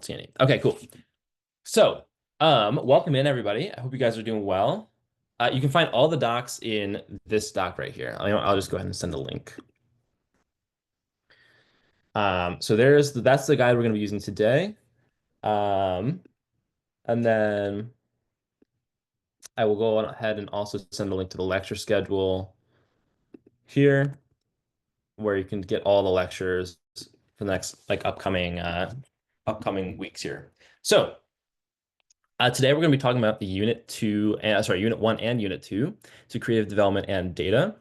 don't see any. Okay, cool. So, welcome in everybody. I hope you guys are doing well. You can find all the docs in this doc right here. I'll just go ahead and send a link. So that's the guide we're going to be using today. Um, and then I will go ahead and also send a link to the lecture schedule here, where you can get all the lectures for the next like upcoming weeks here. So. Today we're going to be talking about the Unit 1 and Unit 2, so creative development and data.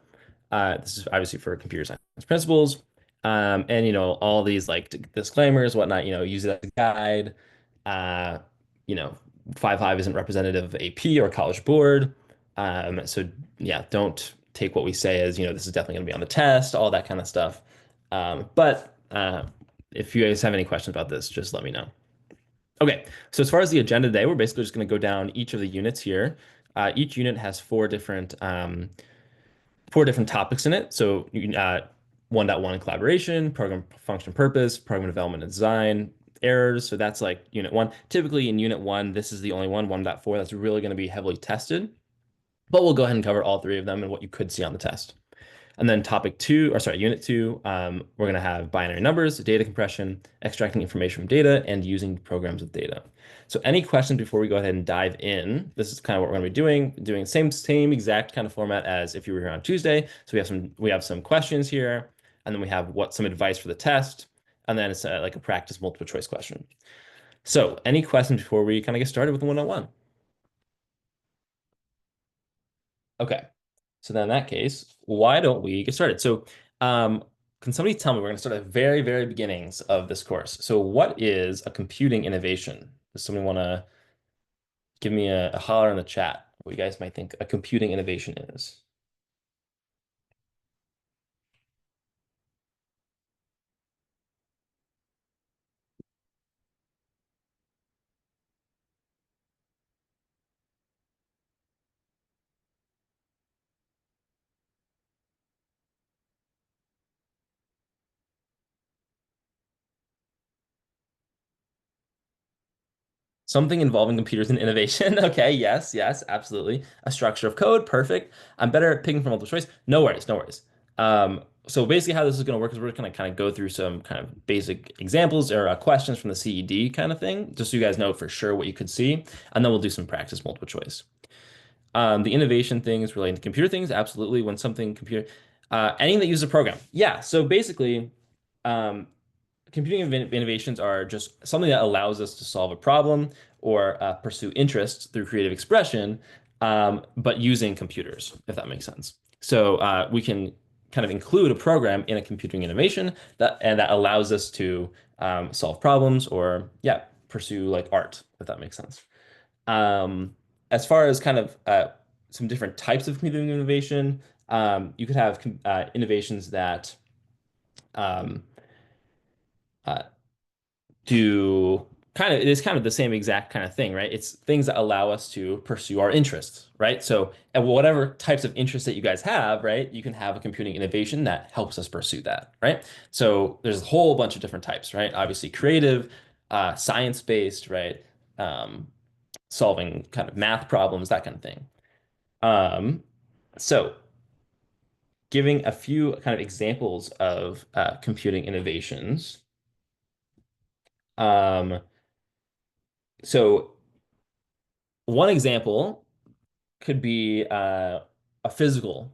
This is obviously for computer science principles. And all these like disclaimers, whatnot, use it as a guide. Uh, you know, 5.5 isn't representative of AP or College Board. So yeah, don't take what we say as, this is definitely going to be on the test, all that kind of stuff. But if you guys have any questions about this, just let me know. Okay, so as far as the agenda today, we're basically just going to go down each of the units here. Each unit has four different topics in it. So 1.1 collaboration, program function purpose, program development and design, errors. So that's like unit one. Typically in unit one, this is the only one, 1.4, that's really going to be heavily tested. But we'll go ahead and cover all three of them and what you could see on the test. And then unit two, we're going to have binary numbers, data compression, extracting information from data, and using programs with data. So any questions before we go ahead and dive in? This is kind of what we're going to be doing same exact kind of format as if you were here on Tuesday. So we have some questions here, and then we have some advice for the test, and then it's like a practice multiple choice question. So any questions before we kind of get started with the 101? Okay. So then in that case, why don't we get started? So can somebody tell me, we're going to start at the very, very beginnings of this course. So what is a computing innovation? Does somebody want to give me a holler in the chat what you guys might think a computing innovation is? Something involving computers and innovation. Okay, yes, absolutely. A structure of code, perfect. I'm better at picking from multiple choice. No worries, no worries. So basically how this is going to work is we're going to kind of go through some kind of basic examples or questions from the CED kind of thing, just so you guys know for sure what you could see. And then we'll do some practice multiple choice. The innovation things relating to computer things, absolutely. Anything that uses a program. Yeah, so basically, um, computing innovations are just something that allows us to solve a problem or pursue interests through creative expression, but using computers, if that makes sense. So we can kind of include a program in a computing innovation that allows us to solve problems or yeah, pursue like art, if that makes sense. As far as kind of some different types of computing innovation, you could have innovations that um, uh, do it is kind of the same exact kind of thing, right? It's things that allow us to pursue our interests, right? So, and whatever types of interests that you guys have, right, you can have a computing innovation that helps us pursue that, right? So there's a whole bunch of different types, right? Obviously, creative, science-based, right? Um, Solving kind of math problems, that kind of thing. Um, so giving a few kind of examples of computing innovations. Um, so one example could be a physical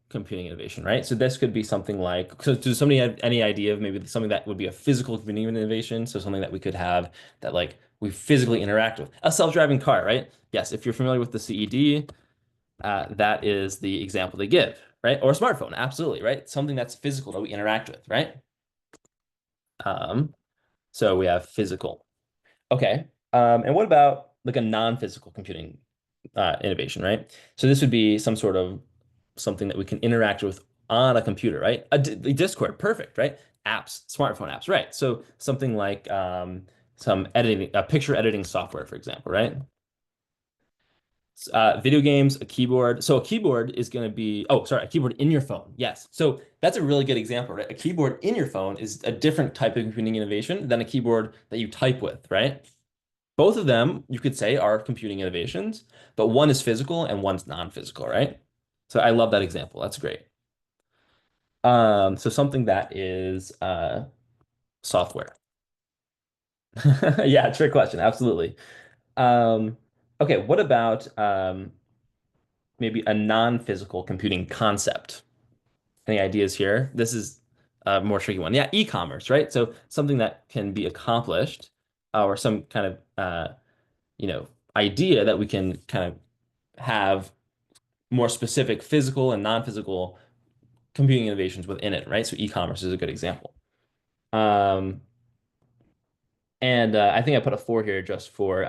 computing innovation, right? So this could be something like, so does somebody have any idea of maybe something that would be a physical computing innovation? So something that we could have that like we physically interact with. A self-driving car, right? Yes, if you're familiar with the CED, that is the example they give, right? Or a smartphone, absolutely, right? Something that's physical that we interact with, right? Um, so we have physical. Okay. And what about like a non-physical computing innovation, right? So this would be some sort of something that we can interact with on a computer, right? Discord, perfect, right? Apps, smartphone apps, right? So something like some picture editing software, for example, right? Video games, a keyboard. So a keyboard is going to be, oh, sorry, a keyboard in your phone. Yes. So that's a really good example, right? A keyboard in your phone is a different type of computing innovation than a keyboard that you type with, right? Both of them, you could say, are computing innovations, but one is physical and one's non-physical, right? So I love that example. That's great. So something that is software. Yeah, trick question. Absolutely. Um, okay, what about maybe a non-physical computing concept? Any ideas here? This is a more tricky one. Yeah, e-commerce, right? So something that can be accomplished, or some kind of you know, idea that we can kind of have more specific physical and non-physical computing innovations within it, right? So e-commerce is a good example. Um, and I think I put a four here just for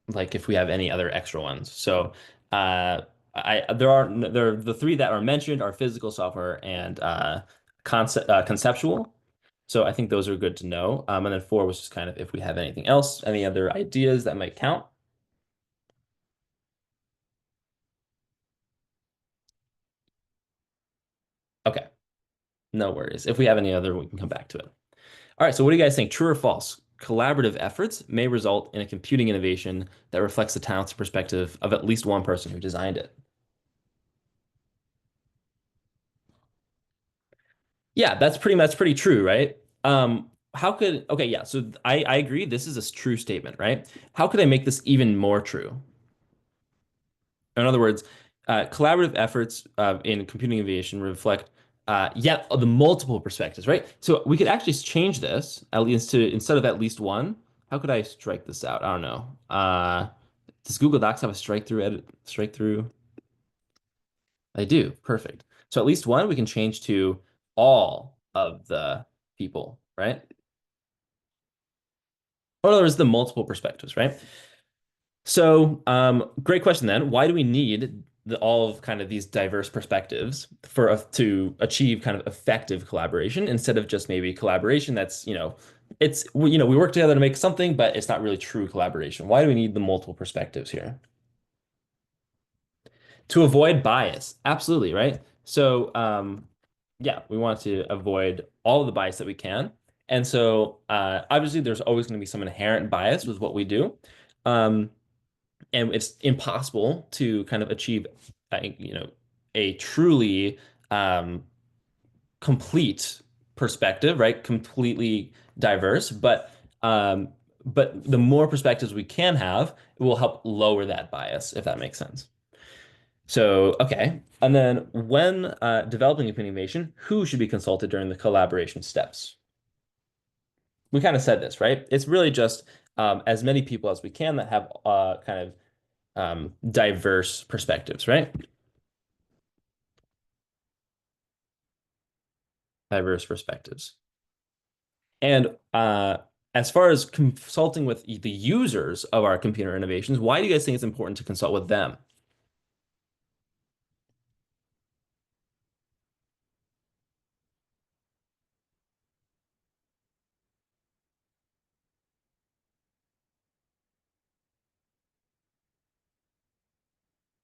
like if we have any other extra ones. So there are the three that are mentioned are physical software and conceptual. So I think those are good to know. And then four was just kind of if we have anything else, any other ideas that might count. Okay, no worries. If we have any other, we can come back to it. All right, so what do you guys think? True or false? Collaborative efforts may result in a computing innovation that reflects the talents and perspective of at least one person who designed it. Yeah, that's pretty true, right? How could okay, yeah, so I agree this is a true statement, right? How could I make this even more true? In other words, collaborative efforts in computing innovation reflect yet the multiple perspectives, right? So we could actually change this at least to instead of at least one. How could I strike this out? I don't know. Does Google Docs have a strike through edit? Strike through? They do. Perfect. So at least one we can change to all of the people, right? Or there's the multiple perspectives, right? So, great question then. Why do we need all of kind of these diverse perspectives for us to achieve kind of effective collaboration instead of just maybe collaboration that's, we work together to make something, but it's not really true collaboration. Why do we need the multiple perspectives here? To avoid bias. Absolutely, right? So, yeah, we want to avoid all of the bias that we can. And so, obviously, there's always going to be some inherent bias with what we do. Um, and it's impossible to kind of achieve, a truly complete perspective, right? Completely diverse, but the more perspectives we can have, it will help lower that bias, if that makes sense. So, okay. And then when developing opinion innovation, who should be consulted during the collaboration steps? We kind of said this, right? It's really just as many people as we can that have kind of diverse perspectives, right? Diverse perspectives. And as far as consulting with the users of our computer innovations, why do you guys think it's important to consult with them?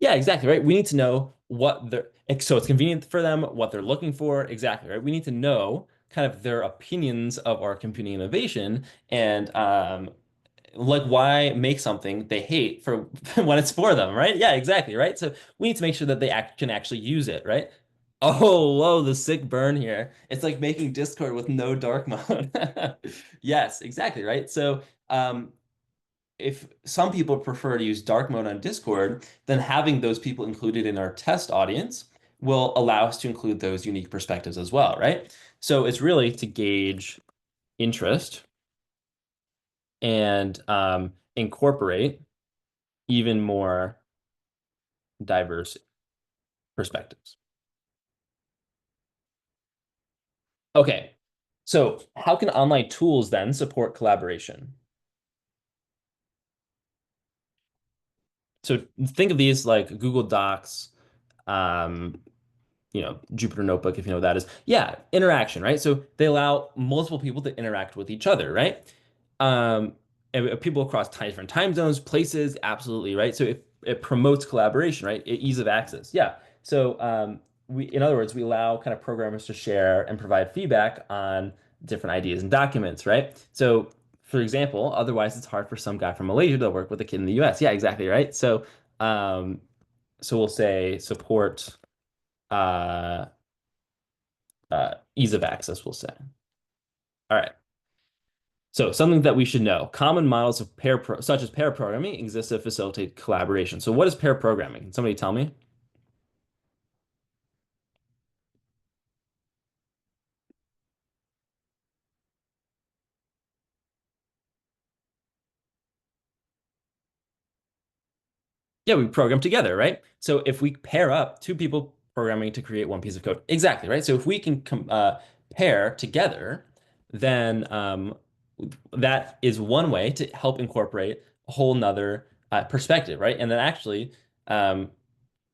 Yeah, exactly, right? We need to know what they're, so it's convenient for them, what they're looking for, exactly, right? We need to know kind of their opinions of our computing innovation and like why make something they hate for when it's for them, right? Yeah, exactly, right? So we need to make sure that can actually use it, right? Oh, whoa, the sick burn here. It's like making Discord with no dark mode. Yes, exactly, right? So, if some people prefer to use dark mode on Discord, then having those people included in our test audience will allow us to include those unique perspectives as well, right? So it's really to gauge interest and incorporate even more diverse perspectives. Okay, so how can online tools then support collaboration? So think of these like Google Docs, um, Jupyter Notebook, if you know what that is. Yeah, interaction, right? So they allow multiple people to interact with each other, right? Um, and people across different time zones, places, absolutely, right? So if it promotes collaboration, right? Ease of access. Yeah. So in other words, we allow kind of programmers to share and provide feedback on different ideas and documents, right? So, for example, otherwise it's hard for some guy from Malaysia to work with a kid in the US. Yeah, exactly, right? Um, so we'll say support uh, ease of access, we'll say. All right. So something that we should know. Common models of such as pair programming exist to facilitate collaboration. So what is pair programming? Can somebody tell me? Yeah, we program together, right? So if we pair up two people programming to create one piece of code, exactly, right? So if we can pair together, then that is one way to help incorporate a whole nother perspective, right? And then actually,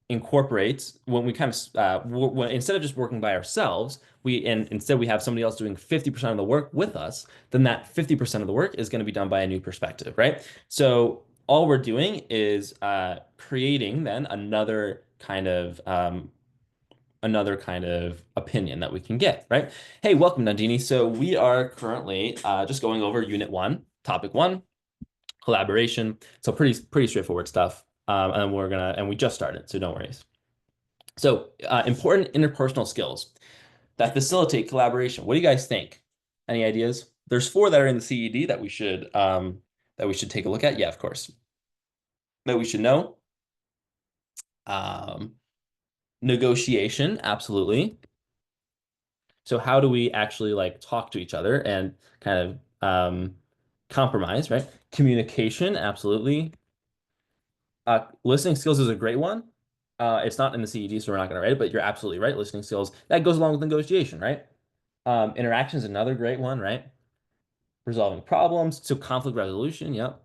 incorporates when we kind of when, instead of just working by ourselves, instead we have somebody else doing 50% of the work with us, then that 50% of the work is going to be done by a new perspective, right? So all we're doing is creating then another kind of opinion that we can get, right? Hey, welcome, Nandini. So we are currently just going over Unit 1, Topic 1, collaboration. So pretty straightforward stuff. And we just started, so don't worry. So, important interpersonal skills that facilitate collaboration. What do you guys think? Any ideas? There's four that are in the CED that we should take a look at. Yeah, of course. That we should know. Um, Negotiation, absolutely. So how do we actually like talk to each other and kind of compromise, right? Communication, absolutely. Listening skills is a great one. It's not in the CED, so we're not going to write it, but you're absolutely right. Listening skills, that goes along with negotiation, right? Interaction is another great one, right? Resolving problems. So conflict resolution, yep,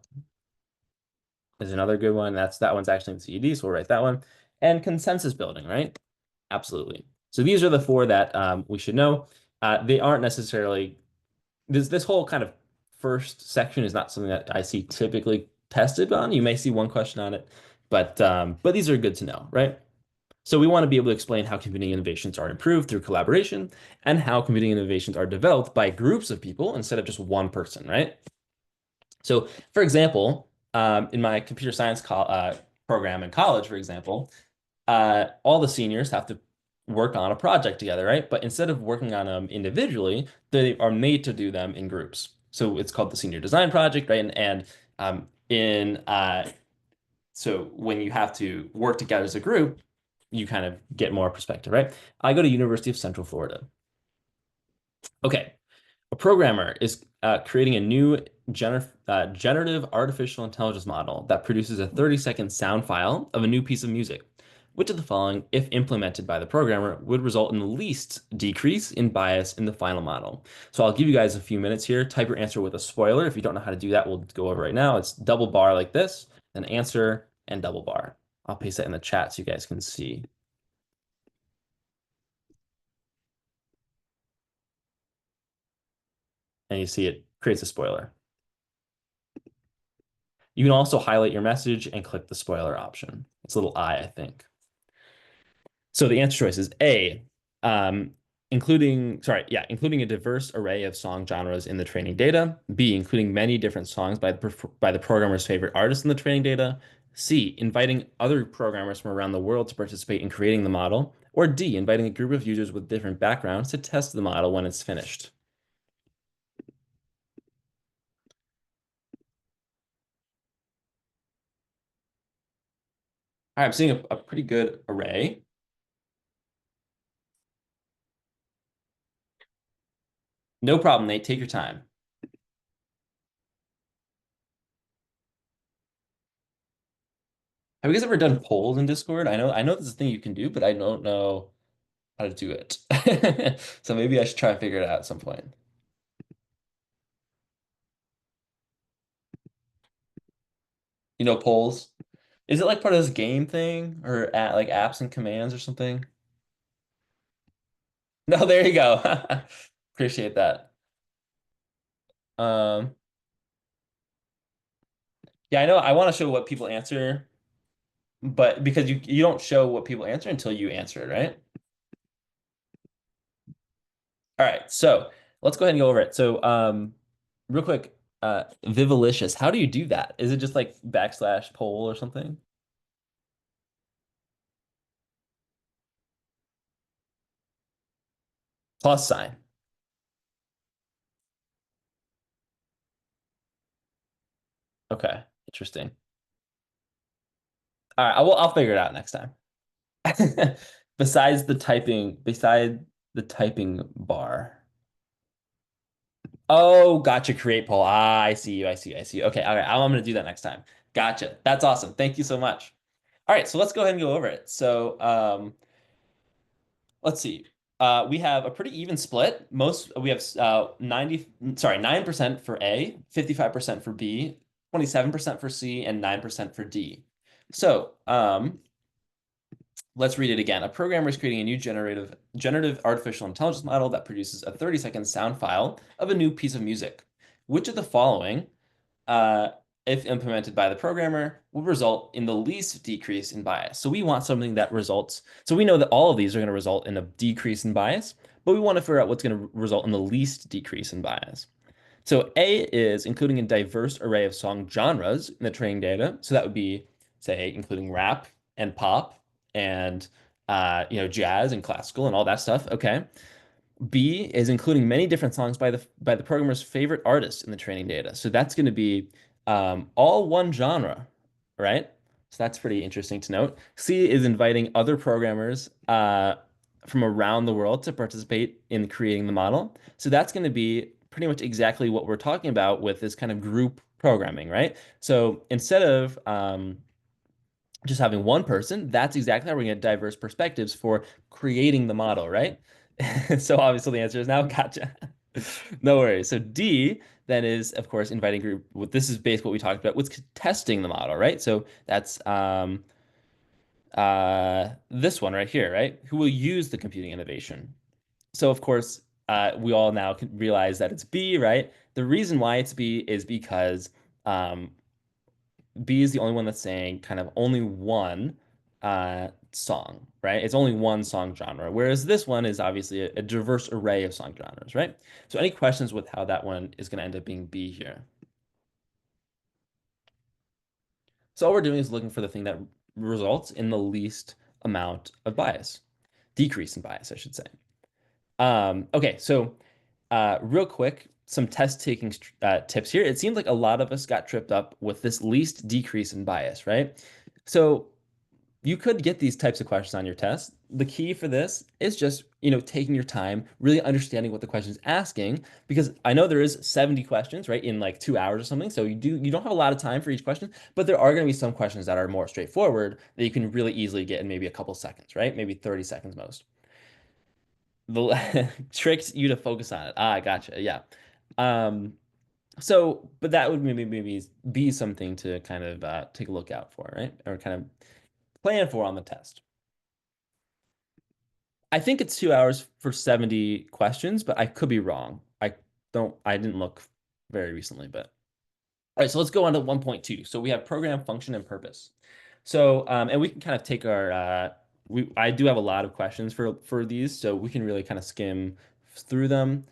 is another good one. That one's actually in CED, so we'll write that one. And consensus building, right? Absolutely. So these are the four that we should know. They aren't necessarily this whole kind of first section is not something that I see typically tested on. You may see one question on it, but these are good to know, right? So we want to be able to explain how computing innovations are improved through collaboration and how computing innovations are developed by groups of people instead of just one person, right? So, for example, in my computer science program in college, for example, all the seniors have to work on a project together, right? But instead of working on them individually, they are made to do them in groups. So it's called the senior design project, right? In so when you have to work together as a group, you kind of get more perspective, right? I go to University of Central Florida. Okay, a programmer is creating a new generative artificial intelligence model that produces a 30-second sound file of a new piece of music. Which of the following, if implemented by the programmer, would result in the least decrease in bias in the final model? So I'll give you guys a few minutes here. Type your answer with a spoiler. If you don't know how to do that, we'll go over right now. It's double bar like this, then answer and double bar. I'll paste that in the chat so you guys can see. And you see it creates a spoiler. You can also highlight your message and click the spoiler option. It's a little I think. So the answer choice is A, including a diverse array of song genres in the training data. B, including many different songs by the programmer's favorite artist in the training data. C, inviting other programmers from around the world to participate in creating the model. Or D, inviting a group of users with different backgrounds to test the model when it's finished. All right, I'm seeing a pretty good array. No problem, Nate. Take your time. Have you guys ever done polls in Discord? I know this is a thing you can do, but I don't know how to do it. So maybe I should try and figure it out at some point. You know, polls. Is it like part of this game thing or like apps and commands or something? No, there you go. Appreciate that. Um, yeah, I know I want to show what people answer. but because you don't show what people answer until you answer it, right? All right, so let's go ahead and go over it. So, real quick, Vivalicious, how do you do that? Is it just like backslash poll or something? Plus sign. Okay, interesting. All right, I'll figure it out next time. Beside the typing bar. Oh, gotcha. Create poll. Ah, I see you. I see you. I see you. Okay. All right. I'm going to do that next time. Gotcha. That's awesome. Thank you so much. All right. So let's go ahead and go over it. So, let's see. We have a pretty even split. We have 9% for A, 55% for B, 27% for C, and 9% for D. So, let's read it again. A programmer is creating a new generative artificial intelligence model that produces a 30-second sound file of a new piece of music. Which of the following, uh, if implemented by the programmer, will result in the least decrease in bias? So we want something that results. So we know that all of these are going to result in a decrease in bias, but we want to figure out what's going to result in the least decrease in bias. So A is including a diverse array of song genres in the training data. So that would be, say, including rap and pop and jazz and classical and all that stuff. Okay. B is including many different songs by the programmer's favorite artists in the training data. So that's going to be all one genre, right? So that's pretty interesting to note. C is inviting other programmers from around the world to participate in creating the model. So that's going to be pretty much exactly what we're talking about with this kind of group programming, right? So instead of just having one person, that's exactly how we're going to get diverse perspectives for creating the model, right? So obviously the answer is now gotcha. No worries. So D then is, of course, inviting group. This is basically what we talked about with testing the model, right? So that's this one right here, right? Who will use the computing innovation? So of course, we all now can realize that it's B, right? The reason why it's B is because um, B is the only one that's saying kind of only one song, right? It's only one song genre, whereas this one is obviously a diverse array of song genres, right? So any questions with how that one is going to end up being B here? So all we're doing is looking for the thing that results in the least amount of bias, decrease in bias, I should say. Okay, so real quick, some test taking tips here. It seems like a lot of us got tripped up with this least decrease in bias, right? So you could get these types of questions on your test. The key for this is just, taking your time, really understanding what the question is asking, because I know there is 70 questions, right, in like 2 hours or something. So you don't have a lot of time for each question, but there are going to be some questions that are more straightforward that you can really easily get in maybe a couple seconds, right? Maybe 30 seconds most. The tricks you to focus on it. Ah, gotcha. Yeah. Um, but that would maybe be something to kind of take a look out for, right? Or kind of plan for on the test. I think it's 2 hours for 70 questions, but I could be wrong. I didn't look very recently, but all right, so let's go on to 1.2. So we have program, function, and purpose. So, and we can kind of take our, I do have a lot of questions for these, so we can really kind of skim through them.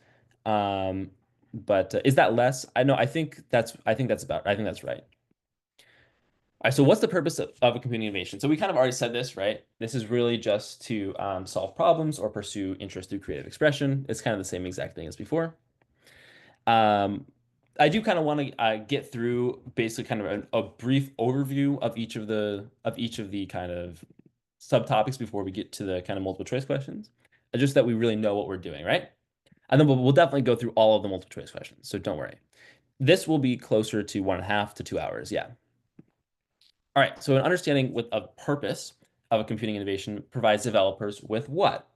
Um, but is that less? I think that's right. All right, so what's the purpose of a computing innovation? So we kind of already said this, right? This is really just to solve problems or pursue interest through creative expression. It's kind of the same exact thing as before. Um, I do kind of want to get through basically kind of a brief overview of each of the kind of subtopics before we get to the kind of multiple choice questions, just that we really know what we're doing, right? And then we'll definitely go through all of the multiple choice questions, so don't worry. This will be closer to 1.5 to 2 hours, yeah. All right, so an understanding with a purpose of a computing innovation provides developers with what?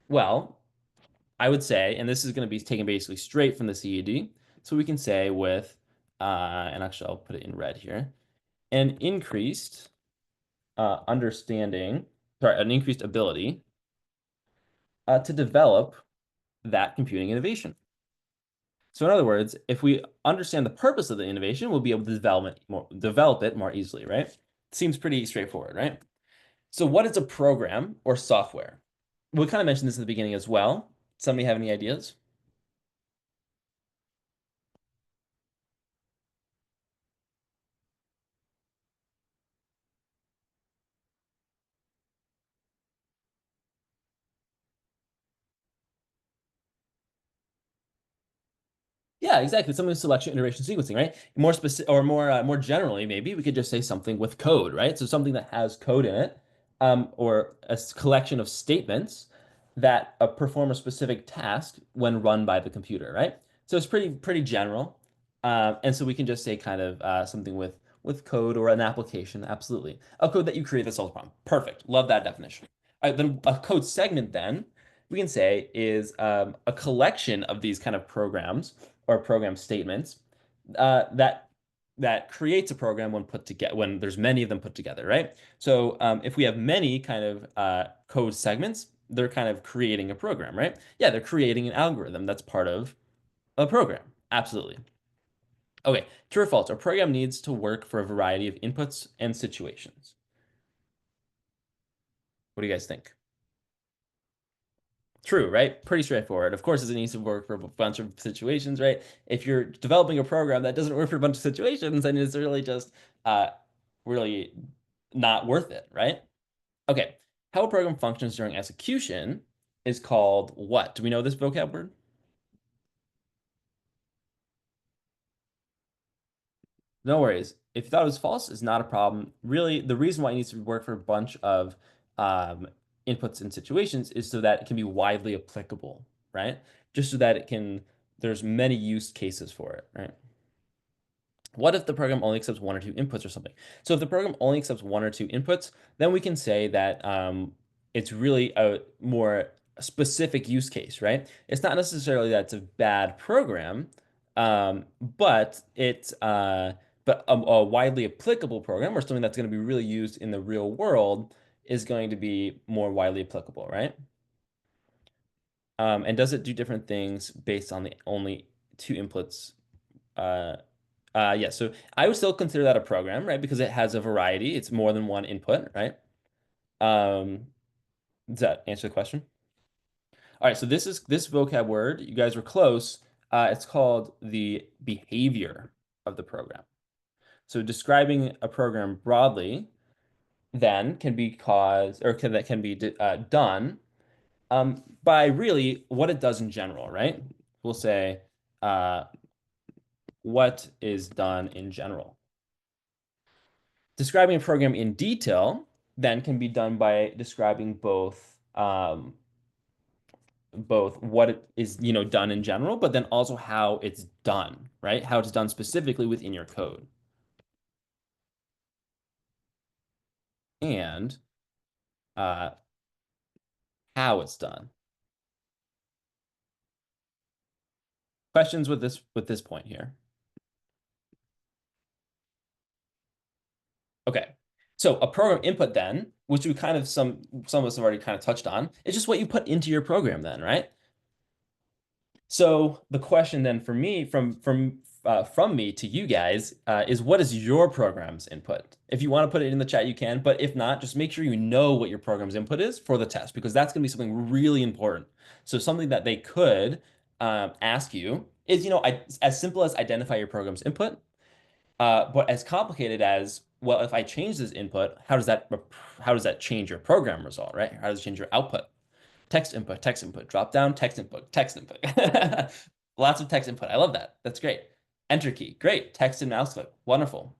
Well, I would say, and this is going to be taken basically straight from the CED, so we can say with, and actually I'll put it in red here, an increased an increased ability to develop that computing innovation. So in other words, if we understand the purpose of the innovation, we'll be able to develop it more easily, right? Seems pretty straightforward, right? So what is a program or software? We kind of mentioned this in the beginning as well. Somebody have any ideas? Yeah, exactly. Something with selection, iteration, sequencing, right? More specific or more generally, maybe we could just say something with code, right? So something that has code in it, or collection of statements that perform a specific task when run by the computer, right? So it's pretty general, and so we can just say kind of something with code or an application. Absolutely, a code that you create that solves a problem. Perfect. Love that definition. All right, then a code segment then we can say is a collection of these kind of programs or program statements that creates a program when put together when there's many of them put together, right? So if we have many kind of code segments, they're kind of creating a program, right? Yeah, they're creating an algorithm that's part of a program. Absolutely. Okay, true or false? Our program needs to work for a variety of inputs and situations. What do you guys think? True, right? Pretty straightforward. Of course, it needs to work for a bunch of situations, right? If you're developing a program that doesn't work for a bunch of situations, then it's really just uh, really not worth it, right? Okay. How a program functions during execution is called what? Do we know this vocab word? No worries. If you thought it was false, it's not a problem. Really, the reason why it needs to work for a bunch of um, inputs and situations is so that it can be widely applicable, right? Just so that there's many use cases for it, right? What if the program only accepts one or two inputs or something? So if the program only accepts one or two inputs, then we can say that it's really a more specific use case, right? It's not necessarily that it's a bad program, but it's but a widely applicable program or something that's going to be really used in the real world is going to be more widely applicable, right? And does it do different things based on the only two inputs uh, yeah, so I would still consider that a program, right? Because it has a variety. It's more than one input, right? Um, does that answer the question? All right, so this vocab word. You guys were close. It's called the behavior of the program. So describing a program broadly then can be caused or that can be done by really what it does in general, right? We'll say what is done in general. Describing a program in detail then can be done by describing both what it is, done in general, but then also how it's done, right? How it's done specifically within your code and uh, how it's done. Questions with this point here? Okay. So a program input then, which we kind of some of us have already kind of touched on, is just what you put into your program then, right? So the question then for me, from me to you guys, is what is your program's input? If you want to put it in the chat, you can, but if not, just make sure you know what your program's input is for the test because that's going to be something really important. So something that they could ask you is, as simple as identify your program's input, but as complicated as, well, if I change this input, how does that change your program result, right? How does it change your output? Text input, drop down, text input, text input. Lots of text input. I love that. That's great. Enter key. Great. Text and mouse click. Wonderful.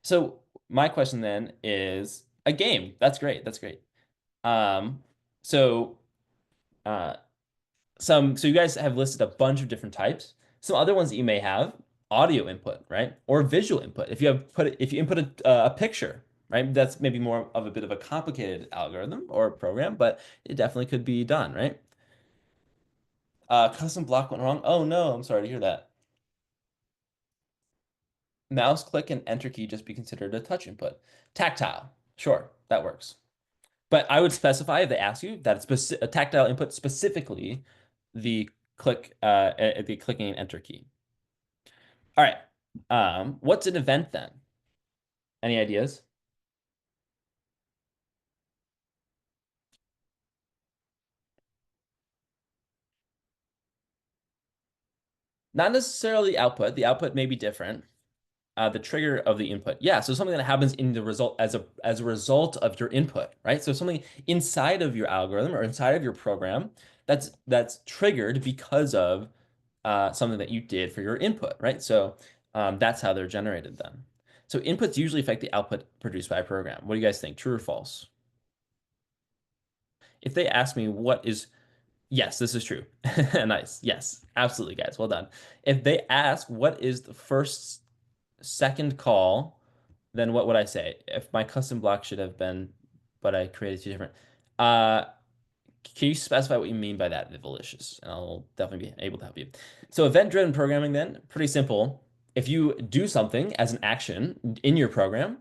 So my question then is a game. That's great. That's great. Um, so uh, so you guys have listed a bunch of different types. Some other ones that you may have audio input, right? Or visual input. If you input a picture, right? That's maybe more of a bit of a complicated algorithm or program, but it definitely could be done, right? Custom block went wrong. Oh no, I'm sorry to hear that. Mouse click and enter key just be considered a touch input. Tactile. Sure, that works. But I would specify if they ask you that it's a tactile input, specifically the the clicking and enter key. All right. What's an event then? Any ideas? Not necessarily output. The output may be different. The trigger of the input. Yeah, so something that happens in the result as a result of your input, right? So something inside of your algorithm or inside of your program that's triggered because of something that you did for your input, right? So that's how they're generated then. So inputs usually affect the output produced by a program. What do you guys think? True or false? If they ask me what is, yes, this is true. Nice. Yes, absolutely, guys. Well done. If they ask what is the first second call, then what would I say? If my custom block should have been, but I created two different. Uh, can you specify what you mean by that, Vivalicious? And I'll definitely be able to help you. So event-driven programming then, pretty simple. If you do something as an action in your program,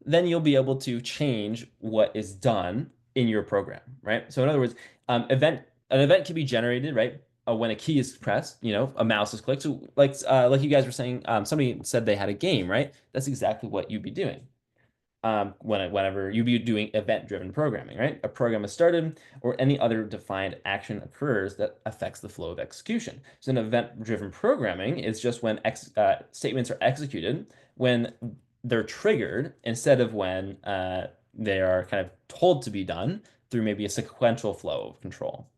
then you'll be able to change what is done in your program, right? So in other words, an event can be generated, right? When a key is pressed, a mouse is clicked. So like you guys were saying, somebody said they had a game, right? That's exactly what you'd be doing whenever you be doing event-driven programming, right? A program is started or any other defined action occurs that affects the flow of execution. So an event-driven programming is just when statements are executed when they're triggered instead of when they are kind of told to be done through maybe a sequential flow of control.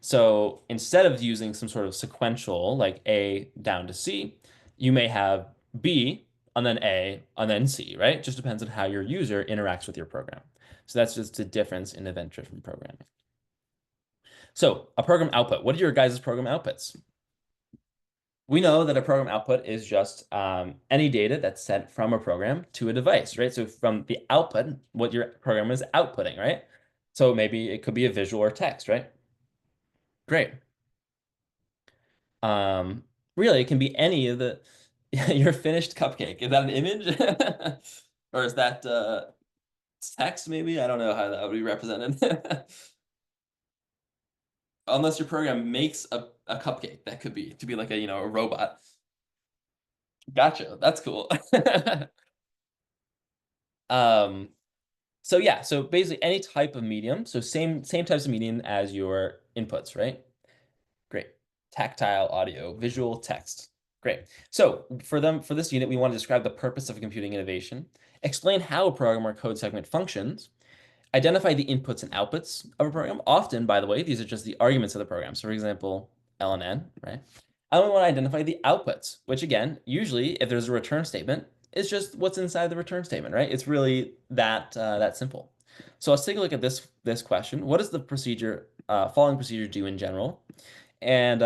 So instead of using some sort of sequential, like A down to C, you may have B and then A, and then C, right? It just depends on how your user interacts with your program. So that's just a difference in event-driven programming. So a program output, what are your guys' program outputs? We know that a program output is just any data that's sent from a program to a device, right? So from the output, what your program is outputting, right? So maybe it could be a visual or text, right? Great. Um, Really, it can be any of the your finished cupcake. Is that an image? Or is that text maybe? I don't know how that would be represented. Unless your program makes a cupcake, that could be to be like a robot. Gotcha. That's cool. Um, so yeah, so basically any type of medium. So same types of medium as your inputs, right? Great. Tactile, audio, visual, text. Great. So for this unit, we want to describe the purpose of computing innovation, explain how a program or code segment functions, identify the inputs and outputs of a program. Often, by the way, these are just the arguments of the program. So for example, ln, right? And we want to identify the outputs, which again, usually if there's a return statement, it's just what's inside the return statement, right? It's really that simple. So let's take a look at this question. What does the following procedure do in general? And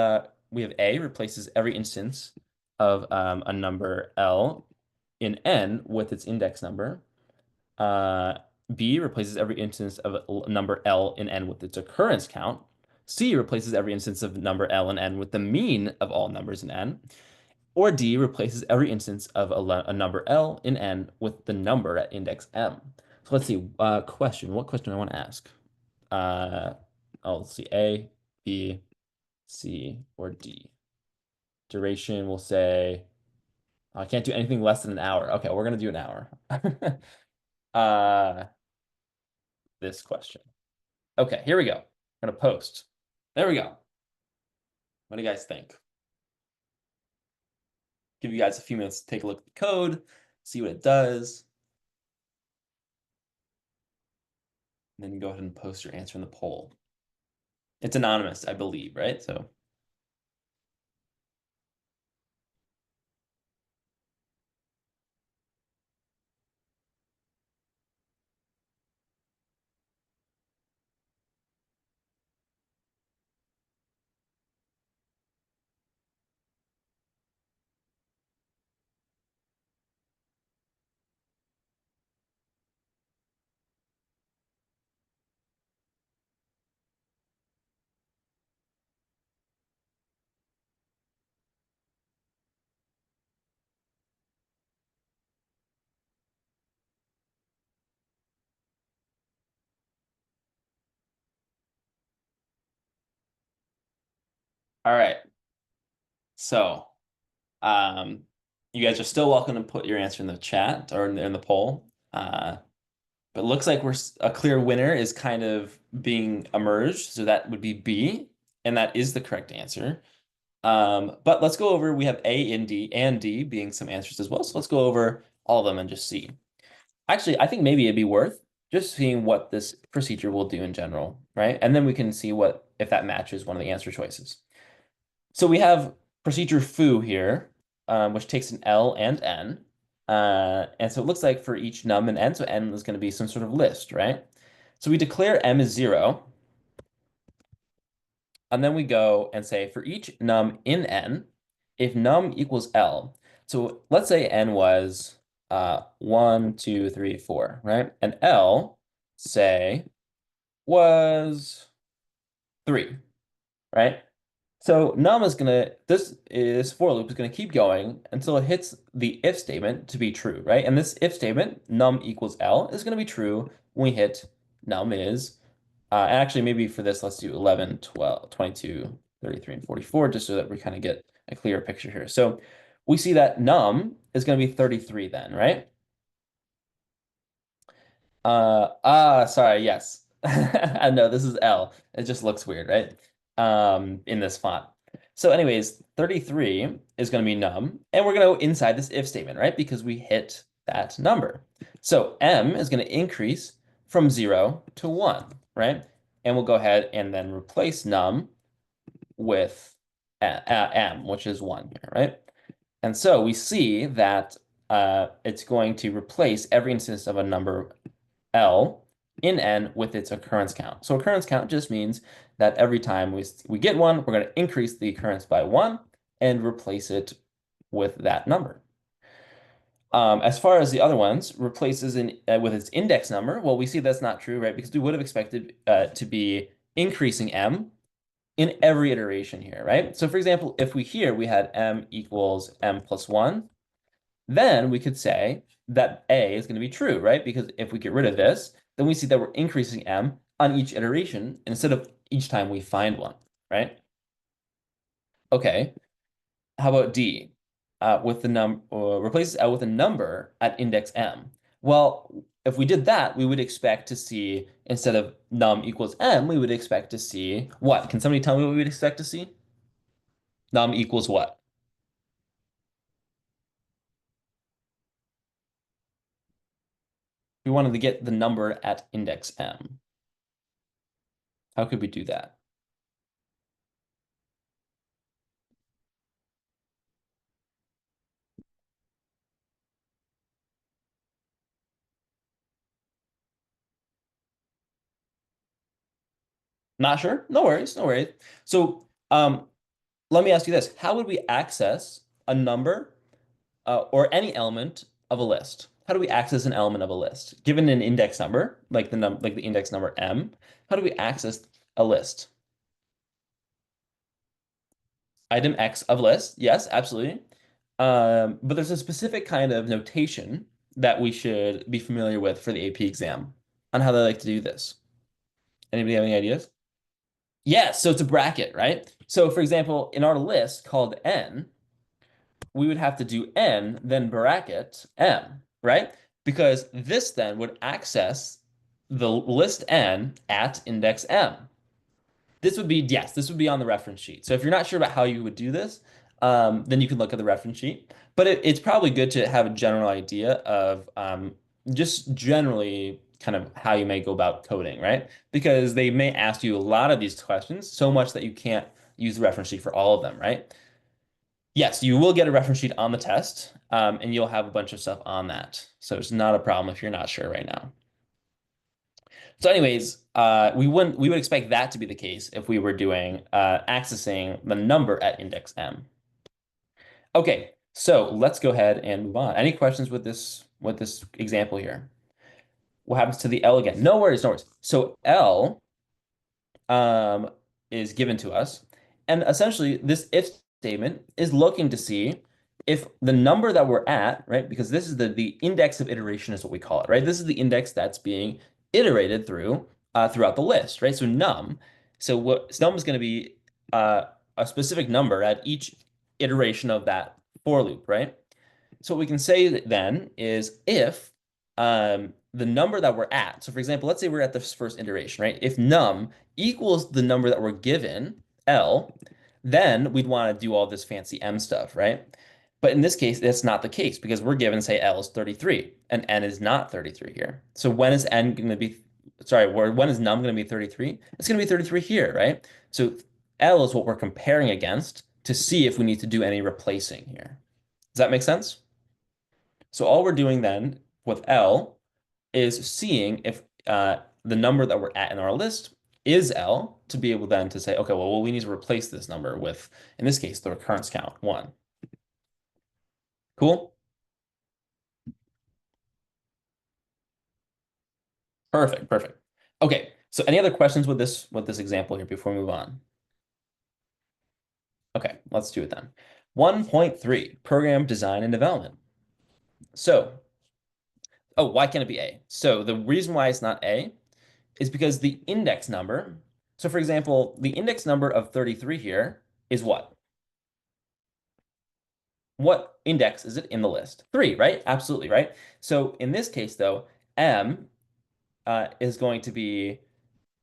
we have A replaces every instance of a number L in N with its index number. Uh, B replaces every instance of a number L in N with its occurrence count. C replaces every instance of number L in N with the mean of all numbers in N. Or D replaces every instance of a number L in N with the number at index M. So let's see. Question. What question do I want to ask? Uh, let's see. A, B, C, or D. Duration, we'll say, I can't do anything less than an hour. Okay, we're gonna do an hour. Uh, this question. Okay, here we go. I'm gonna post. There we go. What do you guys think? Give you guys a few minutes to take a look at the code, see what it does, and then go ahead and post your answer in the poll. It's anonymous, I believe, right? So, all right. So, um, you guys are still welcome to put your answer in the chat or in the poll. But it looks like a clear winner is kind of being emerged. So that would be B, and that is the correct answer. But let's go over, we have A and D being some answers as well. So let's go over all of them and just see. Actually, I think maybe it'd be worth just seeing what this procedure will do in general, right? And then we can see what if that matches one of the answer choices. So we have procedure foo here, which takes an L and N. And so it looks like for each num and n, so n is going to be some sort of list, right? So we declare m is 0, and then we go and say for each num in n, if num equals L. So let's say n was 1, 2, 3, 4, right? And L, say, was 3, right? So num is gonna this for loop is gonna keep going until it hits the if statement to be true, right? And this if statement, num equals L, is gonna be true when we hit num is and actually maybe for this let's do 11, 12, 22, 33, and 44, just so that we kind of get a clearer picture here. So we see that num is gonna be 33 then, right? Sorry, yes. I know this is L. It just looks weird, right? In this font. So anyways, 33 is going to be num, and we're going to go inside this if statement, right? Because we hit that number. So m is going to increase from 0 to 1, right? And we'll go ahead and then replace num with m, which is 1 here, right? And so we see that it's going to replace every instance of a number L in n with its occurrence count. So occurrence count just means that every time we get one, we're going to increase the occurrence by 1 and replace it with that number. As far as the other ones, replaces with its index number. Well, we see that's not true, right? Because we would have expected to be increasing m in every iteration here, right? So for example, if we had m equals m plus 1, then we could say that A is going to be true, right? Because if we get rid of this, then we see that we're increasing M on each iteration instead of each time we find one, right? Okay, how about D? With the replaces L with a number at index M. Well, if we did that, we would expect to see, instead of num equals M, we would expect to see what? Can somebody tell me what we would expect to see? Num equals what? We wanted to get the number at index M. How could we do that? Not sure? No worries, no worries. So, let me ask you this. How would we access a number or any element of a list? How do we access an element of a list? Given an index number, like the index number m, how do we access a list? Item X of list. Yes, absolutely. But there's a specific kind of notation that we should be familiar with for the AP exam on how they like to do this. Anybody have any ideas? Yes, so it's a bracket, right? So for example, in our list called n, we would have to do n, then bracket m, right? Because this then would access the list n at index m. This would be, yes, this would be on the reference sheet. So if you're not sure about how you would do this, then you can look at the reference sheet. But it's probably good to have a general idea of just generally kind of how you may go about coding, right? Because they may ask you a lot of these questions, so much that you can't use the reference sheet for all of them, right? Yes, you will get a reference sheet on the test, and you'll have a bunch of stuff on that. So it's not a problem if you're not sure right now. So anyways, we would expect that to be the case if we were doing accessing the number at index m. Okay, so let's go ahead and move on. Any questions with this example here? What happens to the L again? No worries, no worries. So L um, is given to us. And essentially, this if statement is looking to see if the number that we're at, right? Because this is the index of iteration is what we call it, right? This is the index that's being iterated through throughout the list, right? So num. So num is going to be a specific number at each iteration of that for loop, right? So what we can say then is if the number that we're at, so for example, let's say we're at this first iteration, right? If num equals the number that we're given, L, Then we'd want to do all this fancy M stuff, right? But in this case, that's not the case because we're given, say, L is 33 and N is not 33 here. So when is N going to be, sorry, when is num going to be 33? It's going to be 33 here, right? So L is what we're comparing against to see if we need to do any replacing here. Does that make sense? So all we're doing then with L is seeing if the number that we're at in our list is L to be able then to say, okay, well, we need to replace this number with, in this case, the recurrence count, 1. Cool? Perfect, perfect. Okay, so any other questions with this example here before we move on? Okay, let's do it then. 1.3, program design and development. So, oh, why can't it be A? So the reason why it's not A is because the index number, so for example, the index number of 33 here is what? What index is it in the list? 3, right? Absolutely, right? So in this case, though, M is going to be,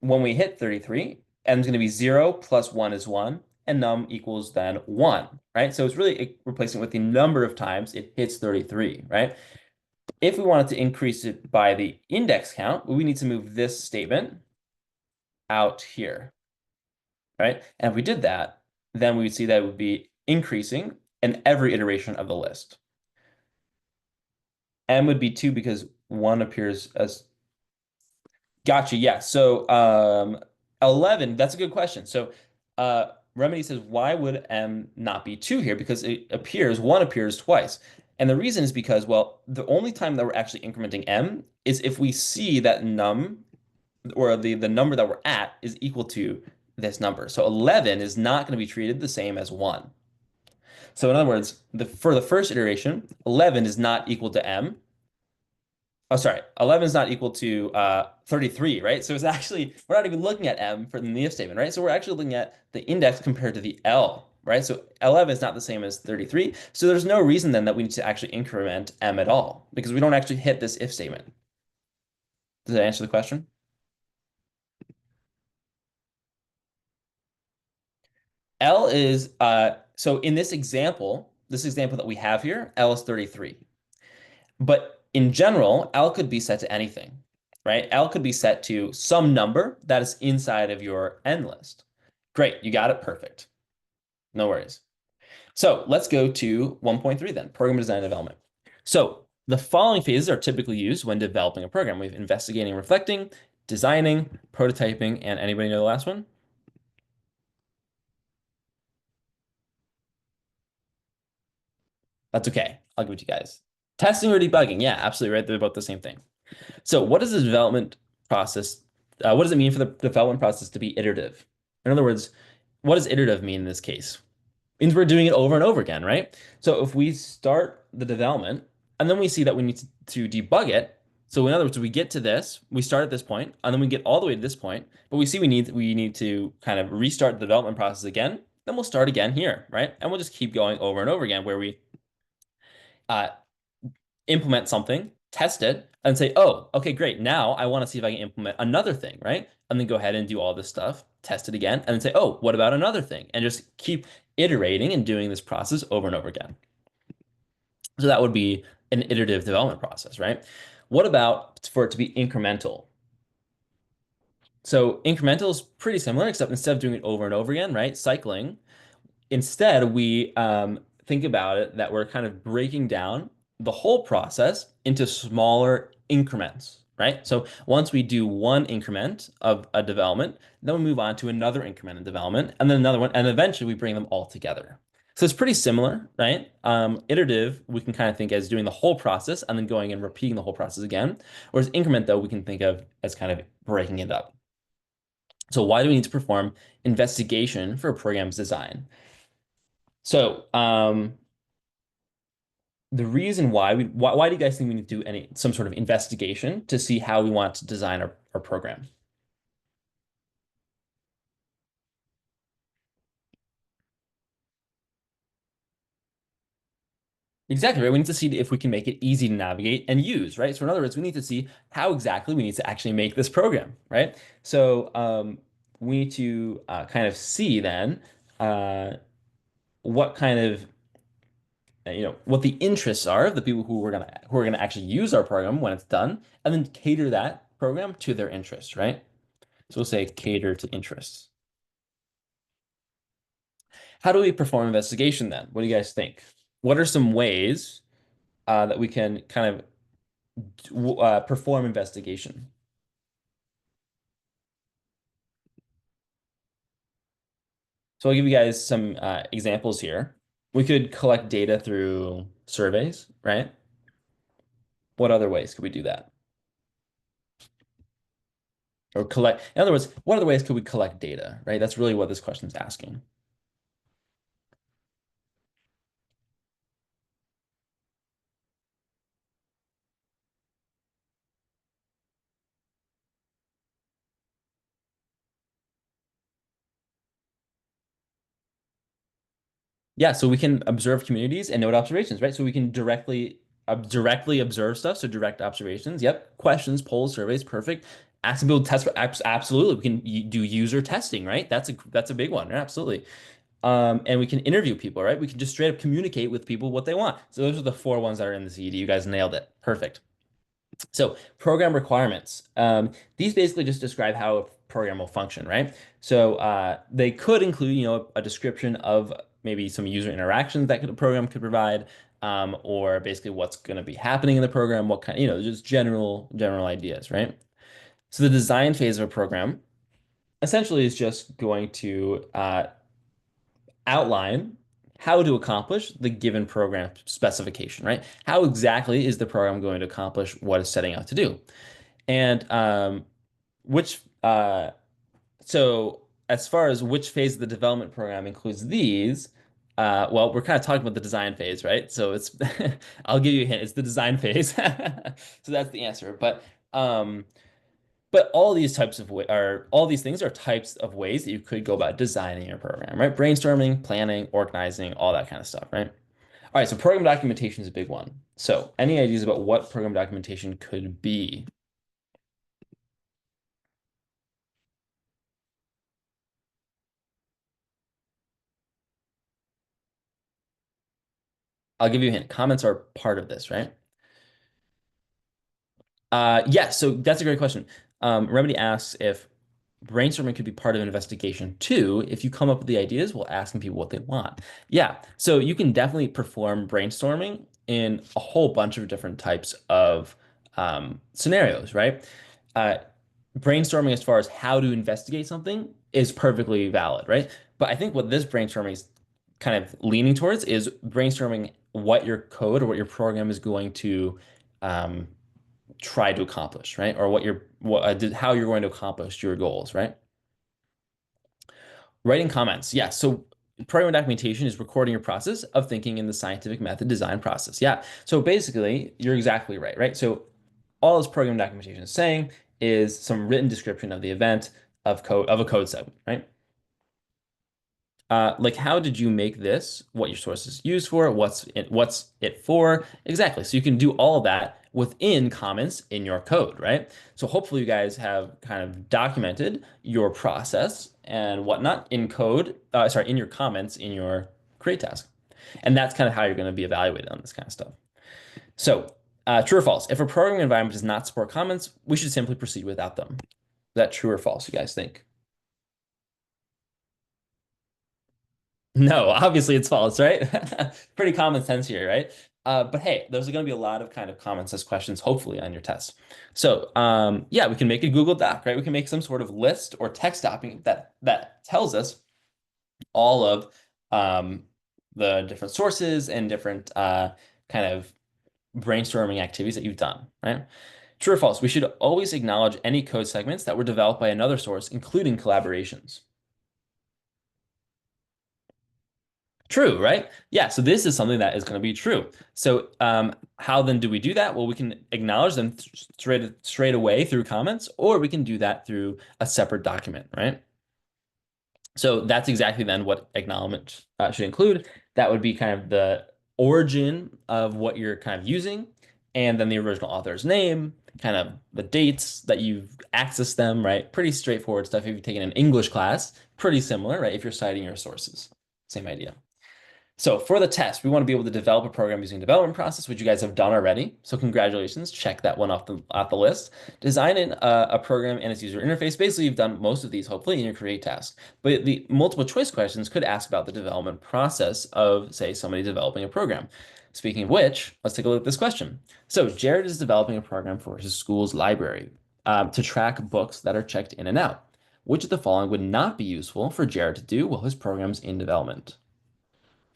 when we hit 33, M is going to be 0 plus 1 is 1, and num equals then 1, right? So it's really replacing with the number of times it hits 33, right? If we wanted to increase it by the index count, we need to move this statement out here, right? And if we did that, then we would see that it would be increasing in every iteration of the list. M would be 2 because 1 appears as, gotcha, yeah. So 11, that's a good question. So Remedy says, why would M not be 2 here? Because it appears, 1 appears twice. And the reason is because, well, the only time that we're actually incrementing M is if we see that num, or the number that we're at is equal to this number. So 11 is not going to be treated the same as 1. So in other words, for the first iteration, 11 is not equal to M. Oh, sorry, 11 is not equal to 33, right? So it's actually, we're not even looking at M for the if statement, right? So we're actually looking at the index compared to the L, right? So 11 is not the same as 33. So there's no reason then that we need to actually increment M at all because we don't actually hit this if statement. Does that answer the question? L is, so in this example that we have here, L is 33. But in general, L could be set to anything, right? L could be set to some number that is inside of your N list. Great, you got it perfect. No worries. So let's go to 1.3 then, program design and development. So the following phases are typically used when developing a program. We have investigating, reflecting, designing, prototyping, and anybody know the last one? That's okay. I'll give it to you guys. Testing or debugging. Yeah, absolutely right. They're both the same thing. So what is the development process? What does it mean for the development process to be iterative? In other words, what does iterative mean in this case? It means we're doing it over and over again, right? So if we start the development and then we see that we need to debug it. So in other words, we get to this, we start at this point, and then we get all the way to this point, but we see we need to kind of restart the development process again. Then we'll start again here, right? And we'll just keep going over and over again where we uh, implement something, test it, and say, oh, okay, great. Now I want to see if I can implement another thing, right? And then go ahead and do all this stuff, test it again, and then say, oh, what about another thing? And just keep iterating and doing this process over and over again. So that would be an iterative development process, right? What about for it to be incremental? So incremental is pretty similar, except instead of doing it over and over again, right? Cycling, instead, we think about it that we're kind of breaking down the whole process into smaller increments, right? So once we do one increment of a development, then we move on to another increment in development, and then another one, and eventually we bring them all together. So it's pretty similar, right? Iterative, we can kind of think as doing the whole process and then going and repeating the whole process again. Whereas increment, though, we can think of as kind of breaking it up. So why do we need to perform investigation for a program's design? So, the reason why do you guys think we need to do some sort of investigation to see how we want to design our program? Exactly, right? We need to see if we can make it easy to navigate and use, right? So in other words, we need to see how exactly we need to actually make this program, right? So we need to kind of see then uh, what kind of what the interests are of the people who are gonna actually use our program when it's done, and then cater that program to their interests, right? So we'll say cater to interests. How do we perform investigation then? What do you guys think? What are some ways that we can kind of perform investigation? So I'll give you guys some examples here. We could collect data through surveys, right? What other ways could we do that? Or collect, in other words, what other ways could we collect data, right? That's really what this question is asking. Yeah, so we can observe communities and note observations, right? So we can directly observe stuff. So direct observations. Yep. Questions, polls, surveys, perfect. Asking people to test for absolutely. We can do user testing, right? That's a big one, right? Absolutely. And we can interview people, right? We can just straight up communicate with people what they want. So those are the four ones that are in the CED. You guys nailed it. Perfect. So program requirements. These basically just describe how a program will function, right? So they could include, a description of maybe some user interactions that a program could provide, or basically what's going to be happening in the program, what kind, just general ideas, right? So the design phase of a program essentially is just going to outline how to accomplish the given program specification, right? How exactly is the program going to accomplish what it's setting out to do? And which so as far as which phase of the development program includes these, well, we're kind of talking about the design phase, right? So it's I'll give you a hint, it's the design phase. So that's the answer. But all these things are types of ways that you could go about designing your program, right? Brainstorming, planning, organizing, all that kind of stuff, right? All right, so program documentation is a big one. So any ideas about what program documentation could be? I'll give you a hint. Comments are part of this, right? Yeah, so that's a great question. Remedy asks if brainstorming could be part of an investigation too. If you come up with the ideas while asking people what they want. Yeah, so you can definitely perform brainstorming in a whole bunch of different types of scenarios, right? Uh, Brainstorming as far as how to investigate something is perfectly valid, right? But I think what this brainstorming is kind of leaning towards is brainstorming what your code or what your program is going to um, try to accomplish, right? Or how you're going to accomplish your goals, right? Writing comments. Yeah. So program documentation is recording your process of thinking in the scientific method design process. Yeah. So basically, you're exactly right, right? So all this program documentation is saying is some written description of the event of a code segment, right? Like how did you make this? What your source is used for? What's it for? Exactly. So you can do all of that within comments in your code, right? So hopefully you guys have kind of documented your process and whatnot in code, sorry, in your comments in your create task. And that's kind of how you're going to be evaluated on this kind of stuff. So true or false? If a programming environment does not support comments, we should simply proceed without them. Is that true or false, you guys think? No, obviously it's false, right? Pretty common sense here, right? But hey, there's going to be a lot of kind of common sense questions, hopefully, on your test. So, yeah, we can make a Google Doc, right? We can make some sort of list or text document that tells us all of um, the different sources and different kind of brainstorming activities that you've done, right? True or false? We should always acknowledge any code segments that were developed by another source, including collaborations. True, right? Yeah, so this is something that is going to be true. So, how then do we do that? Well, we can acknowledge them straight away through comments, or we can do that through a separate document, right? So that's exactly then what acknowledgement should include. That would be kind of the origin of what you're kind of using, and then the original author's name, kind of the dates that you've accessed them, right? Pretty straightforward stuff if you've taken an English class. pretty similar, right? If you're citing your sources, same idea. So for the test, we want to be able to develop a program using development process, which you guys have done already. So congratulations, check that one off the list. Design a program and its user interface. Basically, you've done most of these, hopefully, in your create task. But the multiple choice questions could ask about the development process of, say, somebody developing a program. Speaking of which, let's take a look at this question. So Jared is developing a program for his school's library to track books that are checked in and out. Which of the following would not be useful for Jared to do while his program's in development?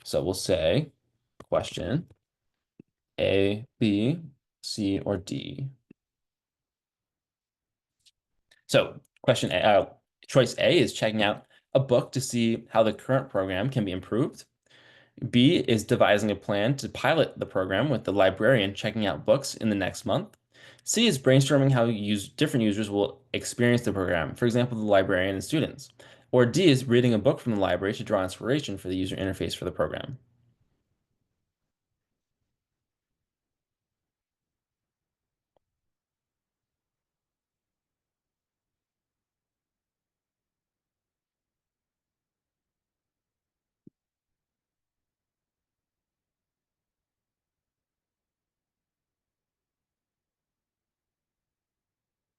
So we'll say question A, B, C, or D. So question A, choice A is checking out a book to see how the current program can be improved. B is devising a plan to pilot the program with the librarian checking out books in the next month. C is brainstorming how different users will experience the program, for example, the librarian and students. Or D is reading a book from the library to draw inspiration for the user interface for the program.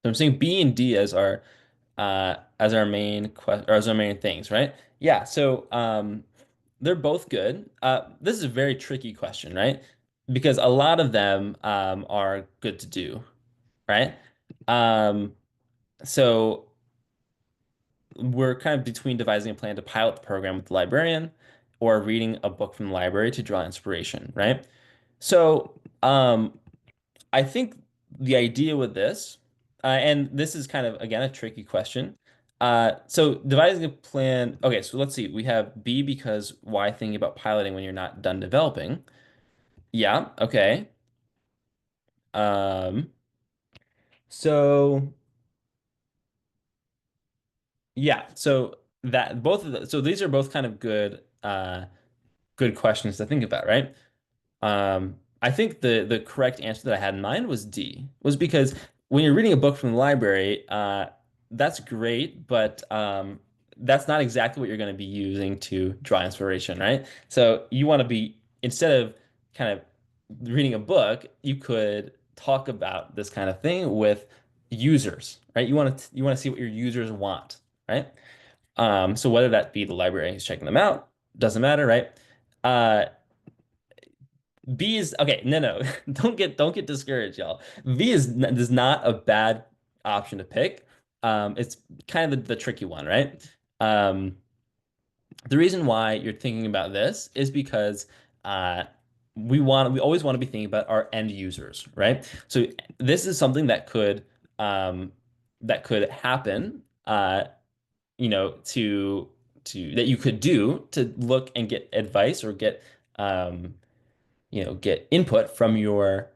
So I'm saying B and D as our main or as our main things, right? Yeah, so they're both good. This is a very tricky question, right? Because a lot of them are good to do, right? Um, so we're kind of between devising a plan to pilot the program with the librarian or reading a book from the library to draw inspiration, right? So I think the idea with this, and this is kind of again a tricky question. So devising a plan. Okay, so let's see. We have B because why thinking about piloting when you're not done developing? Yeah, okay. Um, so yeah, so that both of the so these are both kind of good questions to think about, right? I think the correct answer that I had in mind was D, was because when you're reading a book from the library, that's great, but that's not exactly what you're going to be using to draw inspiration, right? So you want to be, instead of kind of reading a book, you could talk about this kind of thing with users, right? You want to see what your users want, right? So whether that be the library who's checking them out, doesn't matter, right? Uh, B is okay. No, no, don't get discouraged, y'all. B is not a bad option to pick. It's kind of the tricky one, right? Um, the reason why you're thinking about this is because uh, we always want to be thinking about our end users, right? So this is something um, that could happen, that you could do to look and get advice or um, get input from your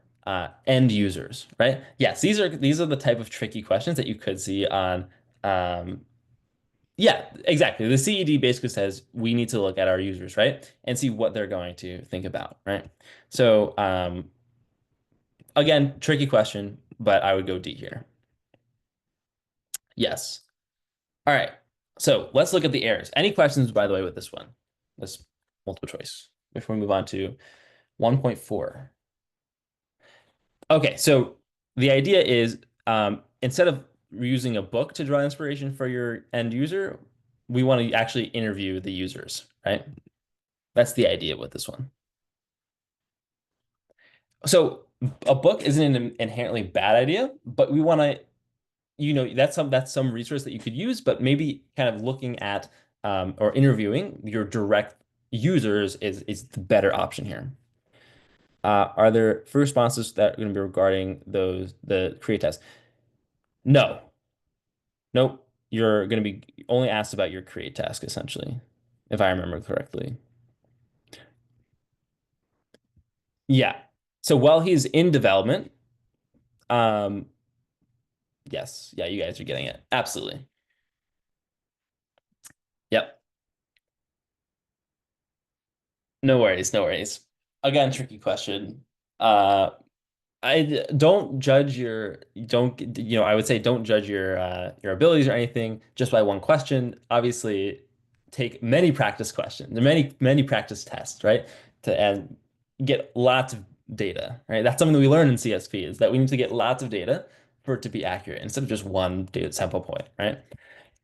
end users, right? Yes, these are the type of tricky questions that you could see on um, yeah, exactly. The CED basically says we need to look at our users, right? And see what they're going to think about, right? So again, tricky question, but I would go D here. Yes. All right. So let's look at the errors. Any questions, by the way, with this one? This multiple choice before we move on to 1.4. Okay, so the idea is instead of using a book to draw inspiration for your end user, we want to actually interview the users, right? That's the idea with this one. So a book isn't an inherently bad idea, but we want to, that's some resource that you could use, but maybe kind of looking at or interviewing your direct users is the better option here. Are there free responses that are going to be regarding the create test? No. Nope. You're going to be only asked about your create task, essentially, if I remember correctly. Yeah. So while he's in development, um, yes, yeah, you guys are getting it. Absolutely. Yep. No worries, no worries. Again, tricky question. Uh, Don't judge don't I would say don't judge your abilities or anything just by one question. Obviously, take many practice questions, many practice tests, right? To and get lots of data, right? That's something that we learn in CSP is that we need to get lots of data for it to be accurate instead of just one data sample point, right?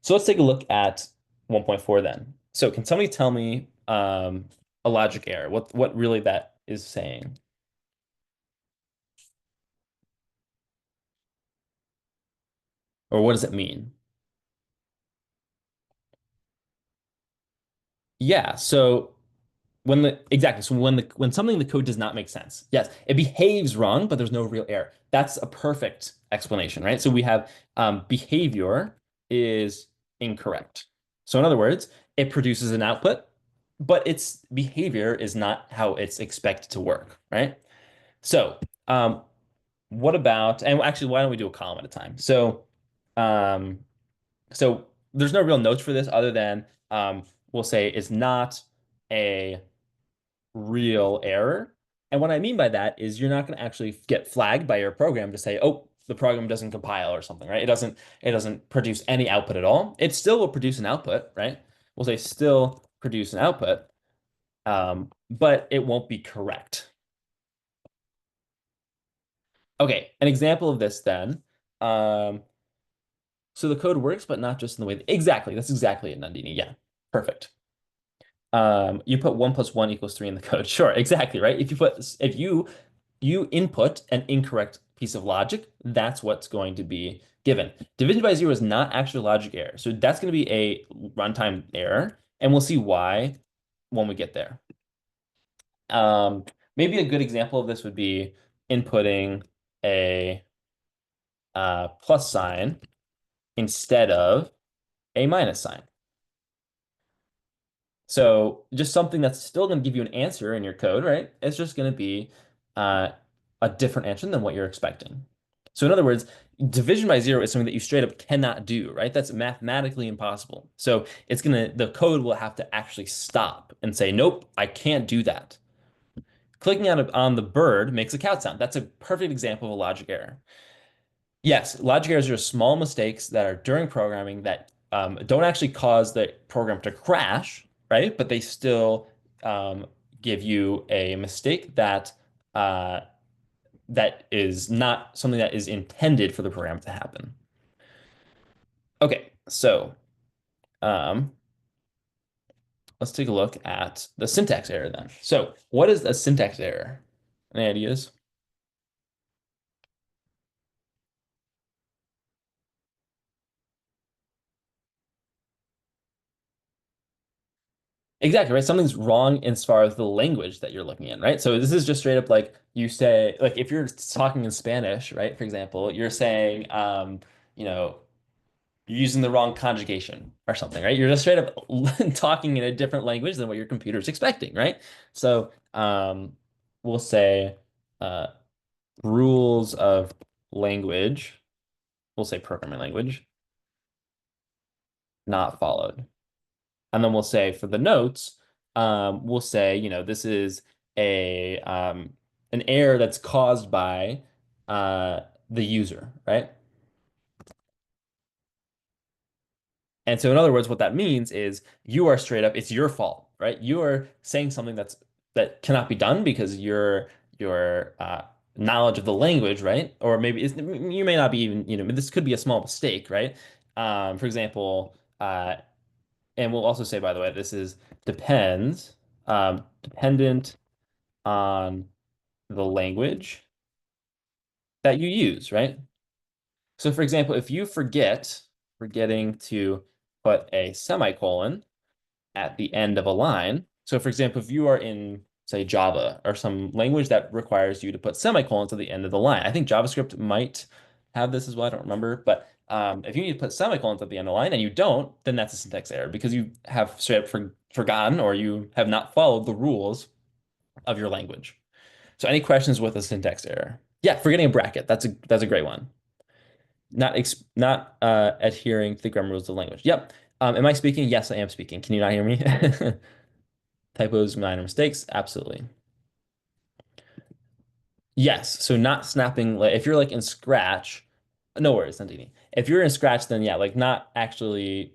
So let's take a look at 1.4 then. So can somebody tell me a logic error? What really that is saying? Or what does it mean? Yeah, so when something in the code does not make sense. Yes, it behaves wrong, but there's no real error. That's a perfect explanation, right? So we have behavior is incorrect. So in other words, it produces an output, but its behavior is not how it's expected to work, right? So what about, and actually, why don't we do a column at a time? Um, so there's no real notes for this other than we'll say it's not a real error. And what I mean by that is you're not going to actually get flagged by your program to say, oh, the program doesn't compile or something, right? It doesn't produce any output at all. It still will produce an output, right? We'll say still produce an output, but it won't be correct. Okay, an example of this then. Um, so the code works, but not just in the way exactly. That's exactly it, Nandini. Yeah, perfect. You put 1 + 1 = 3 in the code. Sure, exactly, right? If you input an incorrect piece of logic, that's what's going to be given. Division by zero is not actually a logic error. So that's going to be a runtime error, and we'll see why when we get there. Um, Maybe a good example of this would be inputting a plus sign instead of a minus sign. So just something that's still going to give you an answer in your code, right? It's just going to be uh, a different answer than what you're expecting. So in other words, division by zero is something that you straight up cannot do, right? That's mathematically impossible. So the code will have to actually stop and say, nope, I can't do that. Clicking on the bird makes a cow sound. That's a perfect example of a logic error. Yes, logic errors are small mistakes that are during programming that don't actually cause the program to crash, right? But they still give you a mistake uh, that is not something that is intended for the program to happen. Okay, so um, let's take a look at the syntax error then. So what is a syntax error? Any ideas? Exactly, right? Something's wrong as far as the language that you're looking in, right? So this is just straight up like you say, like if you're talking in Spanish, right? For example, you're saying, you know, you're using the wrong conjugation or something, right? You're just straight up talking in a different language than what your computer's expecting, right? So we'll say uh, rules of language, we'll say programming language, not followed. And then we'll say for the notes, we'll say, this is a an error that's caused by uh, the user, right? And so in other words, what that means is you are straight up, it's your fault, right? You are saying something that cannot be done because your knowledge of the language, right? Or maybe you may not be even, this could be a small mistake, right? For example, and we'll also say, by the way, this is dependent on the language that you use, right? So for example, if you forgetting to put a semicolon at the end of a line. So for example, if you are in, say, Java or some language that requires you to put semicolons at the end of the line, I think JavaScript might have this as well. I don't remember, but if you need to put semicolons at the end of the line and you don't, then that's a syntax error because you have straight up forgotten or you have not followed the rules of your language. So any questions with a syntax error? Yeah, forgetting a bracket. That's a great one. Not adhering to the grammar rules of the language. Yep. Am I speaking? Yes, I am speaking. Can you not hear me? Typos, minor mistakes, absolutely. Yes, so not snapping like if you're like in Scratch, no worries, Nandini. If you're in Scratch, then yeah, like not actually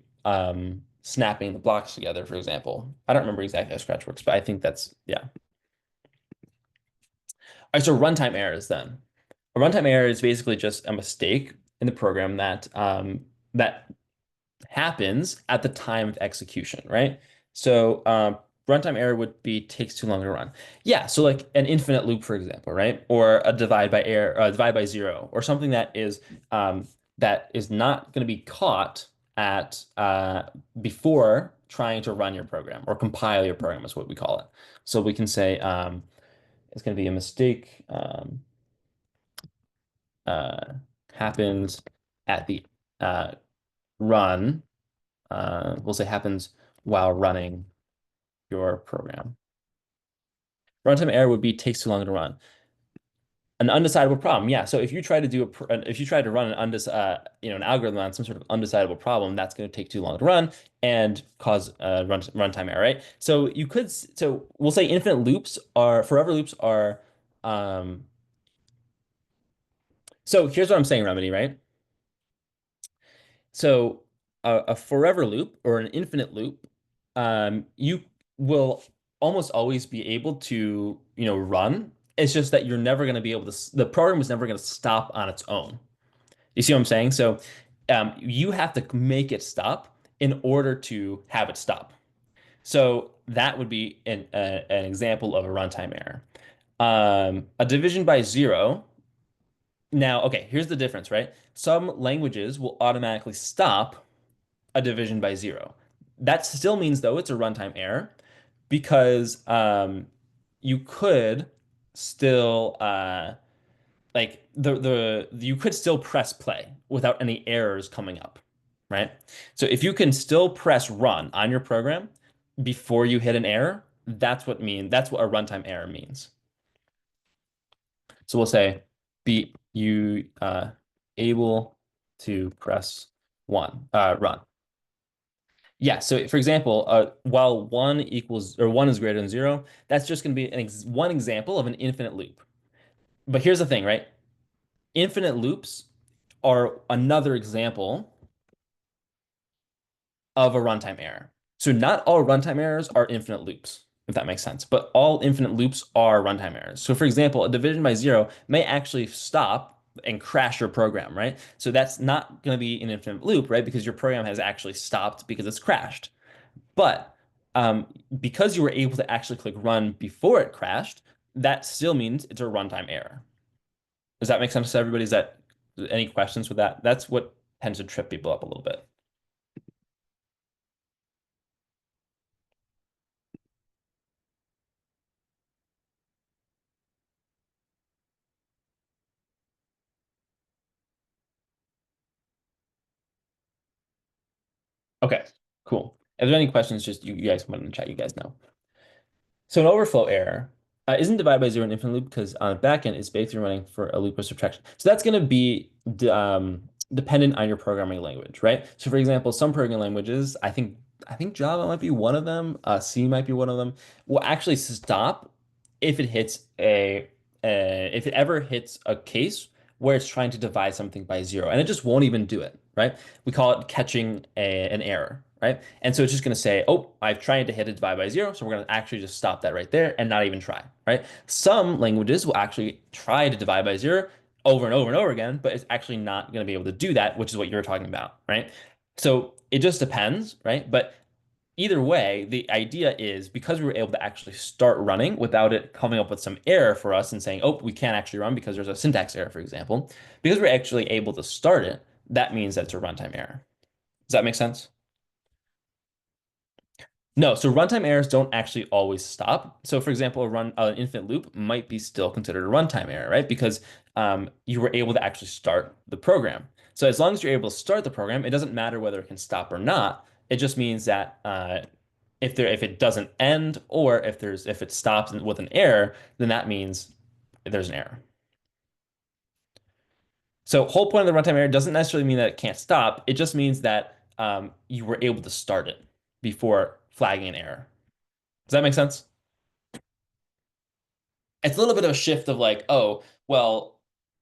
snapping the blocks together, for example. I don't remember exactly how Scratch works, but I think that's yeah. All right, so runtime errors then. A runtime error is basically just a mistake in the program that happens at the time of execution, right? So runtime error would be takes too long to run. Yeah, so like an infinite loop, for example, right? Or a divide by zero, or something that is not going to be caught at before trying to run your program or compile your program is what we call it. So we can say it's going to be a mistake uh, happens at the uh, run. We'll say happens while running your program. Runtime error would be takes too long to run. An undecidable problem, yeah. So if you try to if you try to run an algorithm on some sort of undecidable problem, that's going to take too long to run and cause runtime error, right? So we'll say infinite loops are forever loops are. Um, so here's what I'm saying, Remedy, right? So a forever loop or an infinite loop, you will almost always be able to, run. It's just that you're never going to be able to, the program is never going to stop on its own. You see what I'm saying? So you have to make it stop in order to have it stop. So that would be an example of a runtime error. A division by zero. Now, okay, here's the difference, right? Some languages will automatically stop a division by zero. That still means, though, it's a runtime error because you could still like the you could still press play without any errors coming up, right? So if you can still press run on your program before you hit an error, that's what a runtime error means. So we'll say be you able to press run. Yeah, so for example, while one is greater than zero, that's just going to be one example of an infinite loop. But here's the thing, right? Infinite loops are another example of a runtime error. So not all runtime errors are infinite loops, if that makes sense, but all infinite loops are runtime errors. So for example, a division by zero may actually stop and crash your program, right? So that's not going to be an infinite loop, right? Because your program has actually stopped because it's crashed. But because you were able to actually click run before it crashed, that still means it's a runtime error. Does that make sense to everybody? Is that any questions with that? That's what tends to trip people up a little bit. Okay, cool. If there's any questions, just you guys put in the chat, you guys know. So an overflow error isn't divided by zero in infinite loop because on the back end, it's basically running for a loop of subtraction. So that's going to be dependent on your programming language, right? So for example, some programming languages, I think Java might be one of them, C might be one of them, will actually stop if it hits if it ever hits a case where it's trying to divide something by zero, and it just won't even do it, right? We call it catching an error, right? And so it's just going to say, oh, I've tried to hit a divide by zero, so we're going to actually just stop that right there and not even try, right? Some languages will actually try to divide by zero over and over and over again, but it's actually not going to be able to do that, which is what you're talking about, right? So it just depends, right? But either way, the idea is because we were able to actually start running without it coming up with some error for us and saying, oh, we can't actually run because there's a syntax error, for example, because we're actually able to start it, that means that it's a runtime error. Does that make sense? No, so runtime errors don't actually always stop. So, for example, an infinite loop might be still considered a runtime error, right? Because you were able to actually start the program. So, as long as you're able to start the program, it doesn't matter whether it can stop or not. It just means that if it doesn't end or if it stops with an error, then that means there's an error. So, whole point of the runtime error doesn't necessarily mean that it can't stop. It just means that you were able to start it before flagging an error. Does that make sense? It's a little bit of a shift of like, oh, well,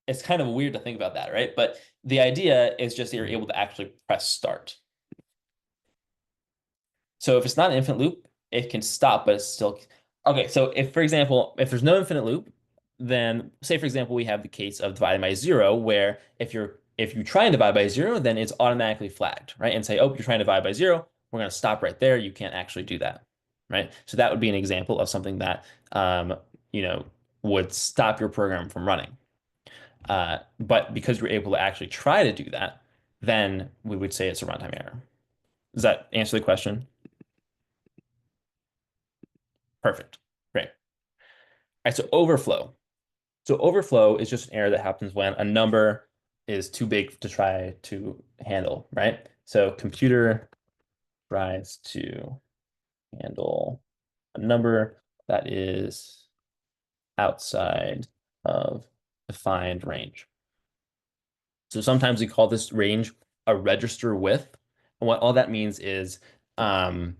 it's kind of weird to think about that, right? But the idea is just that you're able to actually press start. So if it's not an infinite loop, it can stop, but it's still okay. So if, for example, if there's no infinite loop, then say, for example, we have the case of dividing by zero, where if you try and divide by zero, then it's automatically flagged, right? And say, oh, you're trying to divide by zero, we're going to stop right there. You can't actually do that, right? So that would be an example of something that you know, would stop your program from running. But because you're able to actually try to do that, then we would say it's a runtime error. Does that answer the question? Perfect. Great. All right, so overflow. So overflow is just an error that happens when a number is too big to try to handle, right? So computer tries to handle a number that is outside of defined range. So sometimes we call this range a register width. And what all that means is um,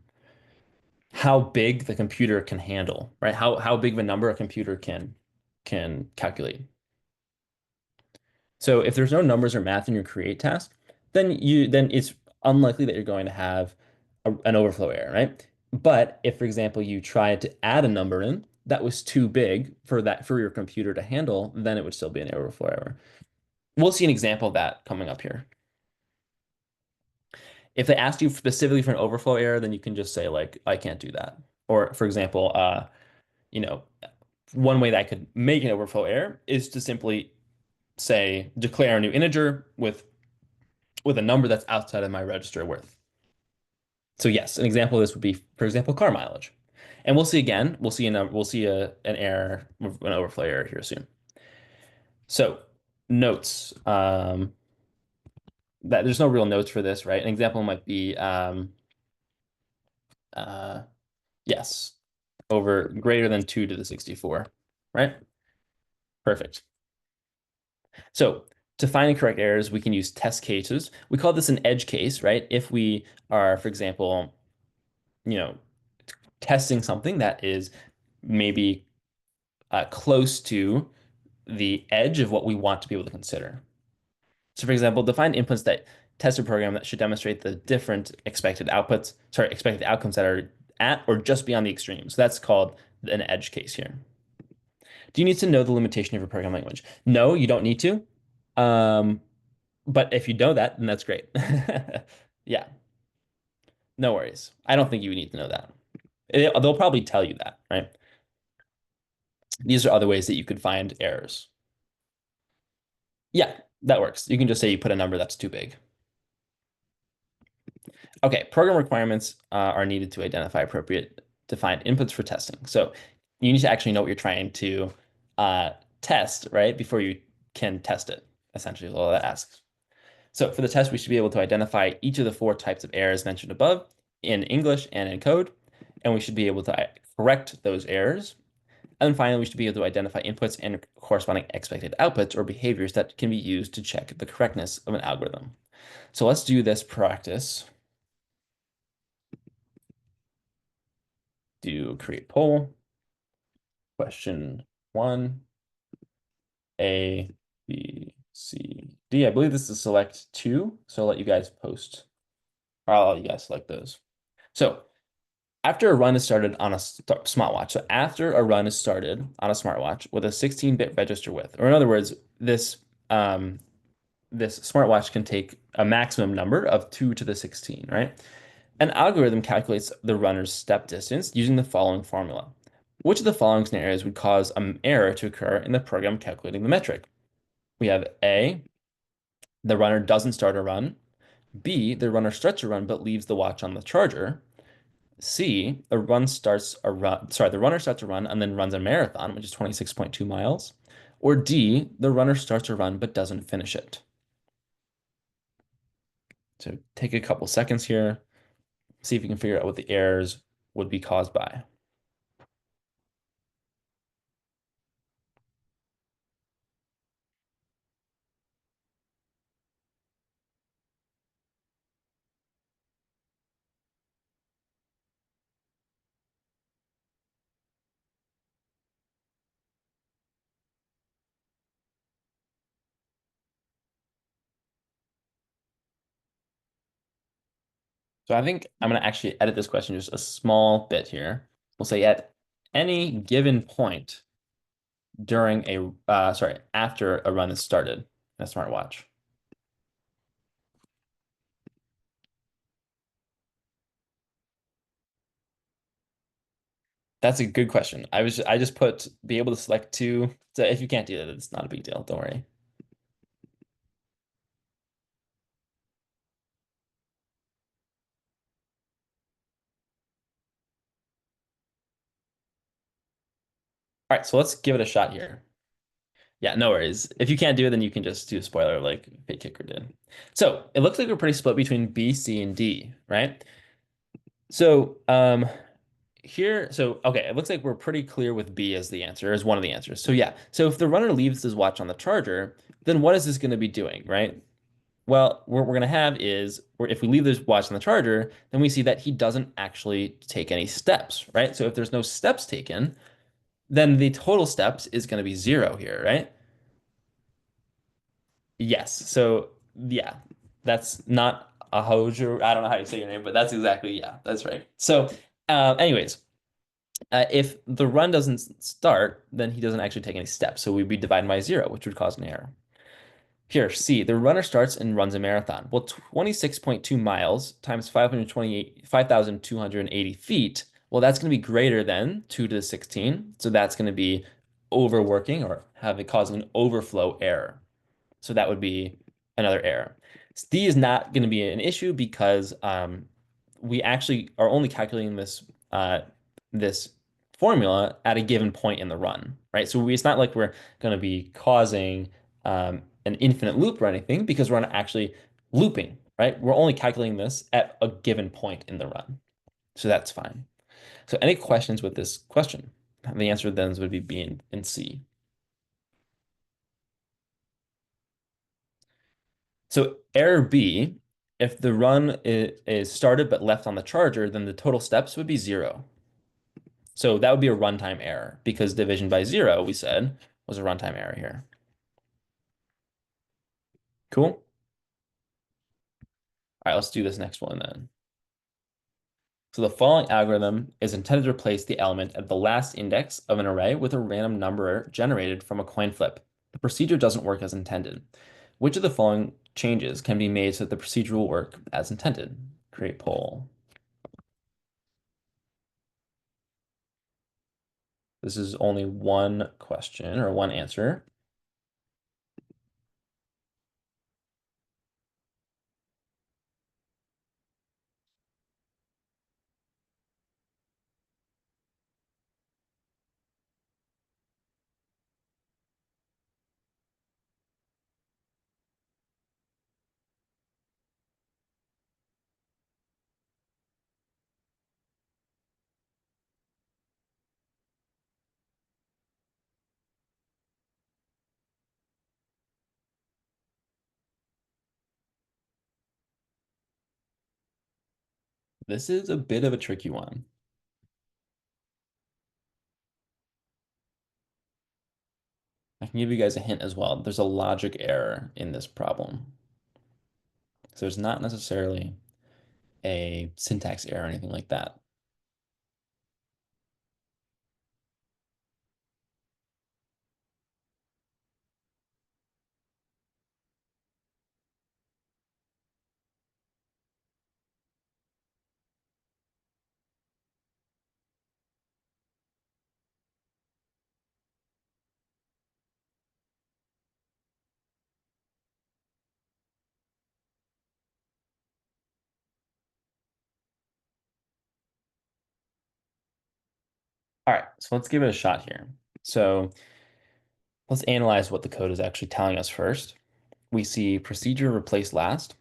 how big the computer can handle, right? How big of a number a computer can calculate. So if there's no numbers or math in your create task, then it's unlikely that you're going to have an overflow error, right? But if, for example, you tried to add a number in that was too big for your computer to handle, then it would still be an overflow error. We'll see an example of that coming up here. If they asked you specifically for an overflow error, then you can just say like, I can't do that. Or for example, you know, one way that I could make an overflow error is to simply say declare a new integer with a number that's outside of my register width. So yes, an example of this would be, for example, car mileage. And we'll see again, we'll see an error, an overflow error here soon. So notes, that there's no real notes for this, right? An example might be, uh, yes, over greater than 2 to the 64, right? Perfect. So to find the correct errors, we can use test cases. We call this an edge case, right? If we are, for example, you know, testing something that is maybe close to the edge of what we want to be able to consider. So for example, define inputs that test a program that should demonstrate the different expected outcomes that are at or just beyond the extreme. So that's called an edge case here. Do you need to know the limitation of your program language? No, you don't need to. Um, but if you know that, then that's great. Yeah, no worries. I don't think you need to know that. They'll probably tell you that, right? These are other ways that you could find errors. Yeah, that works. You can just say you put a number that's too big. Okay, program requirements are needed to identify appropriate defined inputs for testing. So you need to actually know what you're trying to uh, test, right, before you can test it, essentially is all that asks. So for the test, we should be able to identify each of the four types of errors mentioned above in English and in code, and we should be able to correct those errors. And finally, we should be able to identify inputs and corresponding expected outputs or behaviors that can be used to check the correctness of an algorithm. So let's do this practice. Do create poll. Question one, A, B, C, D. I believe this is select two, so I'll let you guys post, or I'll let you guys select those. So after a run is started on a smartwatch, so after a run is started on a smartwatch with a 16-bit register width, or in other words, um, this smartwatch can take a maximum number of 2 to the 16, right? An algorithm calculates the runner's step distance using the following formula. Which of the following scenarios would cause an error to occur in the program calculating the metric? We have A, the runner doesn't start a run. B, the runner starts a run but leaves the watch on the charger. C, the runner starts a run and then runs a marathon, which is 26.2 miles. Or D, the runner starts a run but doesn't finish it. So take a couple seconds here, see if you can figure out what the errors would be caused by. So I think I'm going to actually edit this question just a small bit here. We'll say at any given point during sorry, after a run is started, in a smartwatch. That's a good question. I just put be able to select two. So if you can't do that, it's not a big deal. Don't worry. All right, so let's give it a shot here. Yeah, no worries. If you can't do it, then you can just do a spoiler like Fake Kicker did. So it looks like we're pretty split between B, C, and D, right? So here, so okay, it looks like we're pretty clear with B as the answer, as one of the answers. So yeah, so if the runner leaves his watch on the charger, then what is this going to be doing, right? Well, what we're going to have is, if we leave this watch on the charger, then we see that he doesn't actually take any steps, right? So if there's no steps taken, then the total steps is going to be zero here, right? Yes. So yeah, that's not a Hojo. I don't know how you say your name, but that's exactly, yeah, that's right. So, anyways, if the run doesn't start, then he doesn't actually take any steps. So we'd be divided by zero, which would cause an error. Here, C, the runner starts and runs a marathon. Well, 26.2 miles times 5,280 feet. Well, that's going to be greater than 2 to the 16. So that's going to be overworking or having causing an overflow error. So that would be another error. D is not going to be an issue because we actually are only calculating this formula at a given point in the run, right? So it's not like we're going to be causing an infinite loop or anything because we're not actually looping, right? We're only calculating this at a given point in the run. So that's fine. So any questions with this question? The answer then would be B and C. So error B, if the run is started but left on the charger, then the total steps would be zero. So that would be a runtime error because division by zero, we said, was a runtime error here. Cool. All right, let's do this next one then. So the following algorithm is intended to replace the element at the last index of an array with a random number generated from a coin flip. The procedure doesn't work as intended. Which of the following changes can be made so that the procedure will work as intended? Create poll. This is only one question or one answer. This is a bit of a tricky one. I can give you guys a hint as well. There's a logic error in this problem. So there's not necessarily a syntax error or anything like that. All right, so let's give it a shot here. So let's analyze what the code is actually telling us first. We see procedure replace last,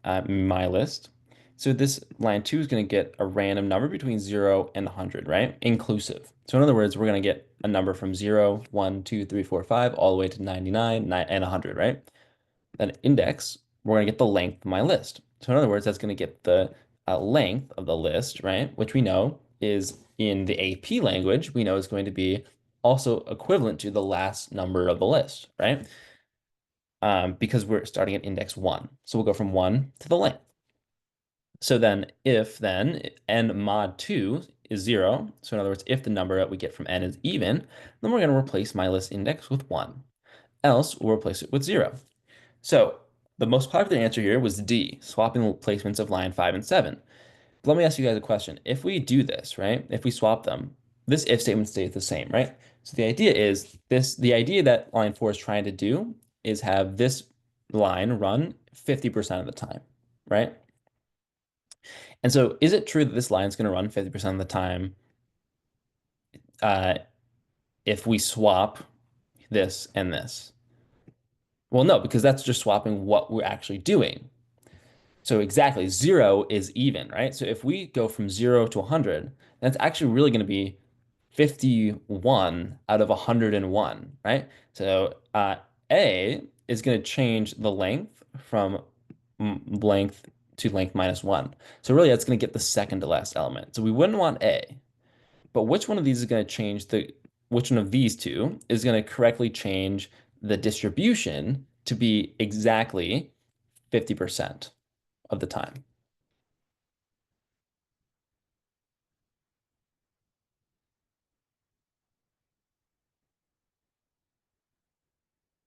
my list. So this line two is going to get a random number between 0 and 100, right? Inclusive. So in other words, we're going to get a number from 0, 1, 2, 3, 4, 5, all the way to 99, 9, and 100, right? Then index, we're going to get the length of my list. So in other words, that's going to get the length of the list, right? Which we know is in the AP language, we know is going to be also equivalent to the last number of the list, right? Because we're starting at index one. So we'll go from one to the length. So then n mod 2 is 0, so in other words, if the number that we get from n is even, then we're going to replace my list index with 1. Else, we'll replace it with 0. So the most popular answer here was D, swapping the placements of line 5 and 7. But let me ask you guys a question. If we do this, right? If we swap them, this if statement stays the same, right? So the idea that line 4 is trying to do is have this line run 50% of the time, right? And so is it true that this line is going to run 50% of the time uh, if we swap this and this? Well, no, because that's just swapping what we're actually doing. So exactly, 0 is even, right? So if we go from 0 to 100, that's actually really going to be 51 out of 101, right? So A is going to change the length from length to length minus 1. So really, that's going to get the second to last element. So we wouldn't want A. But which one of these is going to which one of these two is going to correctly change the distribution to be exactly 50% of the time?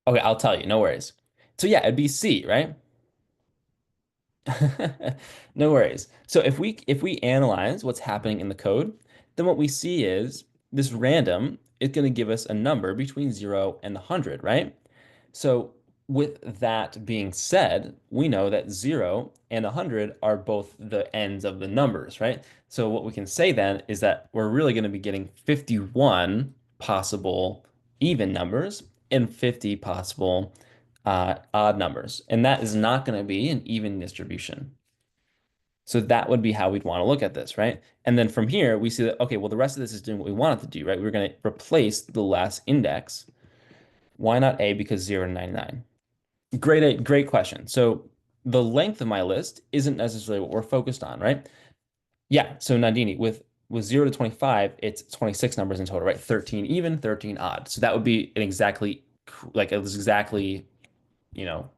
Okay, I'll tell you, no worries. So yeah, it'd be C, right? No worries. So if we analyze what's happening in the code, then what we see is this random is going to give us a number between 0 and 100, right? So with that being said, we know that 0 and 100 are both the ends of the numbers, right? So what we can say then is that we're really going to be getting 51 possible even numbers and 50 possible odd numbers. And that is not going to be an even distribution. So that would be how we'd want to look at this, right? And then from here, we see that, okay, well, the rest of this is doing what we want it to do, right? We're going to replace the last index. Why not A? Because 0 to 99. Great question. So the length of my list isn't necessarily what we're focused on, right? Yeah. So Nandini, with 0 to 25, it's 26 numbers in total, right? 13 even, 13 odd. So that would be an exactly like it was exactly, you know,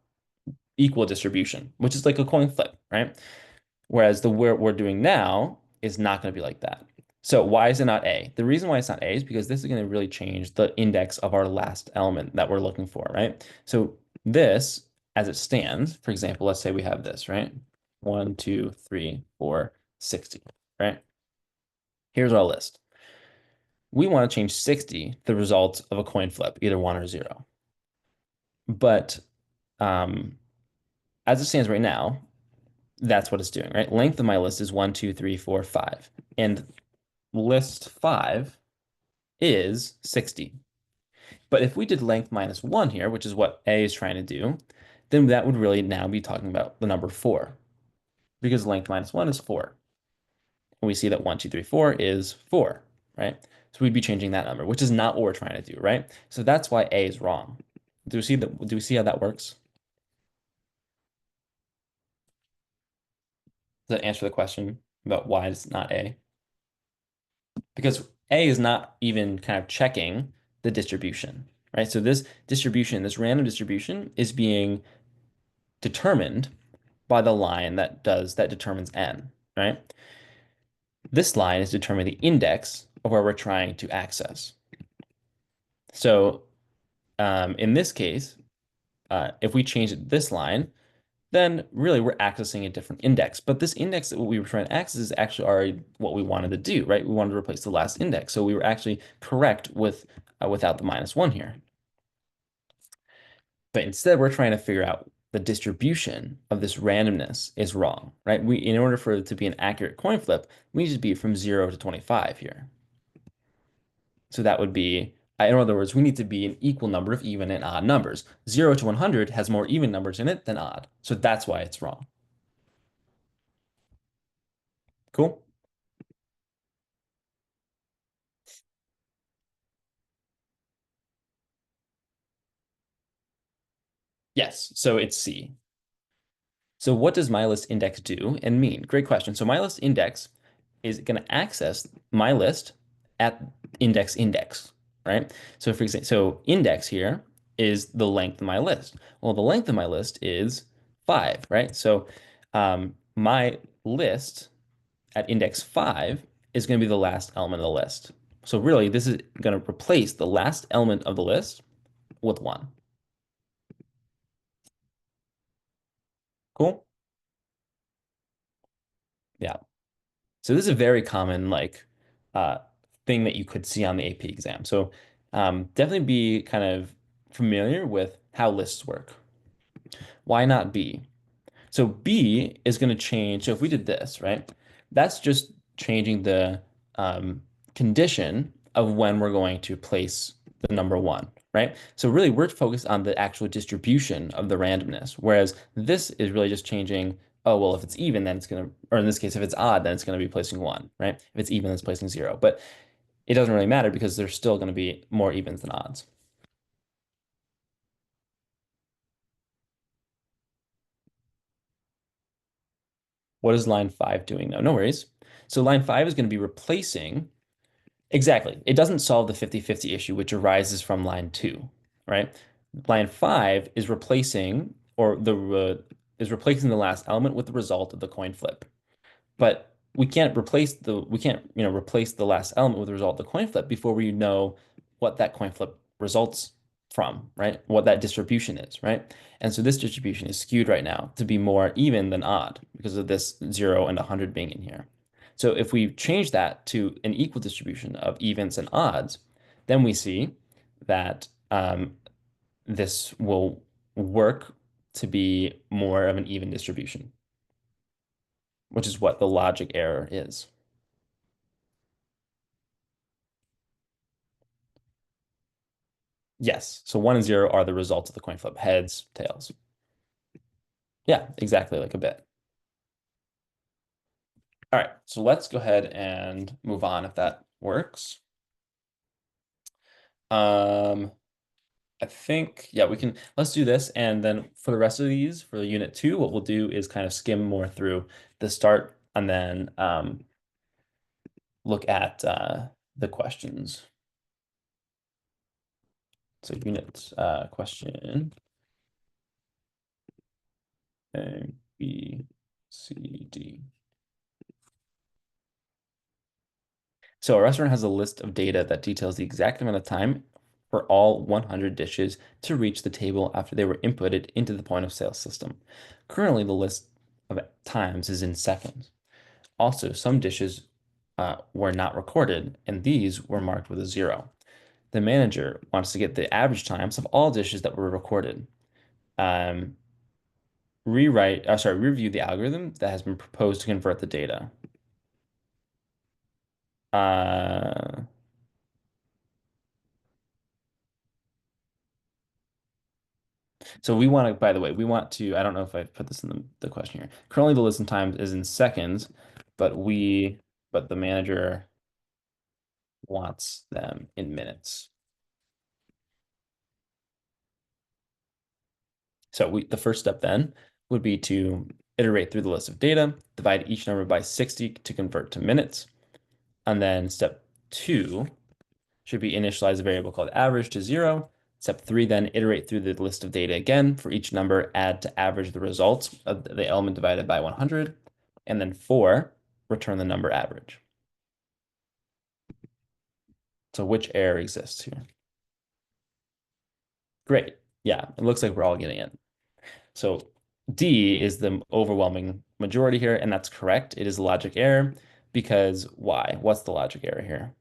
equal distribution, which is like a coin flip, right? Whereas the where we're doing now is not going to be like that. So why is it not A? The reason why it's not A is because this is going to really change the index of our last element that we're looking for, right? So this, as it stands, for example, let's say we have this, right? 1, 2, 3, 4, 60, right? Here's our list. We want to change 60, the result of a coin flip, either 1 or 0. But um, as it stands right now, that's what it's doing, right? Length of my list is 1, 2, 3, 4, 5. And list 5 is 60. But if we did length minus 1 here, which is what A is trying to do, then that would really now be talking about the number 4, because length minus 1 is 4. And we see that 1, 2, 3, 4 is 4, right? So we'd be changing that number, which is not what we're trying to do, right? So that's why A is wrong. Do we see how that works? Does that answer the question about why it's not A? Because A is not even kind of checking the distribution, right? So this distribution, this random distribution is being determined by the line that determines n, right? This line is determining the index of where we're trying to access. So in this case, if we change this line, then really we're accessing a different index. But this index that we were trying to access is actually already what we wanted to do, right? We wanted to replace the last index. So we were actually correct without the minus 1 here. But instead, we're trying to figure out the distribution of this randomness is wrong, right? In order for it to be an accurate coin flip, we need to be from 0 to 25 here. So that would be, in other words, we need to be an equal number of even and odd numbers. 0 to 100 has more even numbers in it than odd. So that's why it's wrong. Cool? Yes, so it's C. So what does my list index do and mean? Great question. So my list index is going to access my list at index, right? So for example, so index here is the length of my list. Well, the length of my list is 5, right? So my list at index 5 is going to be the last element of the list. So really, this is going to replace the last element of the list with 1. Cool? Yeah. So this is a very common uh, thing that you could see on the AP exam. So definitely be kind of familiar with how lists work. Why not B? So B is going to change. So if we did this, right, that's just changing the um, condition of when we're going to place the number 1, right? So really, we're focused on the actual distribution of the randomness, whereas this is really just changing. Oh, well, if it's even, then it's going to, or in this case, if it's odd, then it's going to be placing 1, right? If it's even, it's placing 0. But it doesn't really matter because there's still going to be more evens than odds. What is line 5 doing? No worries. So line 5 is going to be replacing. Exactly. It doesn't solve the 50-50 issue, which arises from line 2, right? Line 5 is replacing is replacing the last element with the result of the coin flip. But we can't, replace the last element with the result of the coin flip before we know what that coin flip results from, right? What that distribution is, right? And so this distribution is skewed right now to be more even than odd because of this 0 and 100 being in here. So if we change that to an equal distribution of evens and odds, then we see that this will work to be more of an even distribution, which is what the logic error is. Yes. So 1 and 0 are the results of the coin flip. Heads, tails. Yeah, exactly like a bit. All right. So let's go ahead and move on if that works. Um, I think, yeah, let's do this. And then for the rest of these, for unit 2, what we'll do is kind of skim more through the start and then look at the questions. So unit question A, B, C, D. So a restaurant has a list of data that details the exact amount of time for all 100 dishes to reach the table after they were inputted into the point of sale system. Currently, the list of times is in seconds. Also, some dishes were not recorded, and these were marked with a 0. The manager wants to get the average times of all dishes that were recorded. Um, review the algorithm that has been proposed to convert the data. Uh, So we want to, by the way, we want to, I don't know if I put this in the question here. Currently the listen time is in seconds, but but the manager wants them in minutes. So the first step then would be to iterate through the list of data, divide each number by 60 to convert to minutes. And then step 2 should be initialize a variable called average to 0. Step 3, then iterate through the list of data again. For each number, add to average the results of the element divided by 100. And then 4, return the number average. So which error exists here? Great. Yeah, it looks like we're all getting it. So D is the overwhelming majority here, and that's correct. It is a logic error because why? What's the logic error here?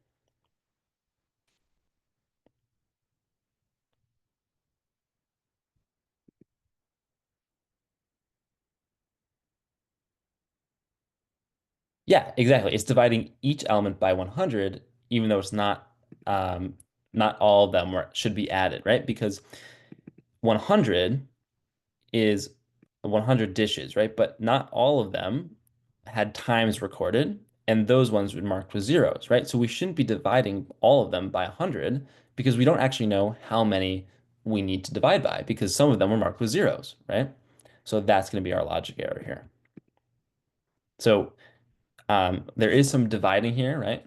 Yeah, exactly. It's dividing each element by 100, even though it's um, not all of them should be added, right? Because 100 is 100 dishes, right? But not all of them had times recorded, and those ones would marked with zeros, right? So we shouldn't be dividing all of them by 100 because we don't actually know how many we need to divide by because some of them were marked with zeros, right? So that's going to be our logic error here. So there is some dividing here, right?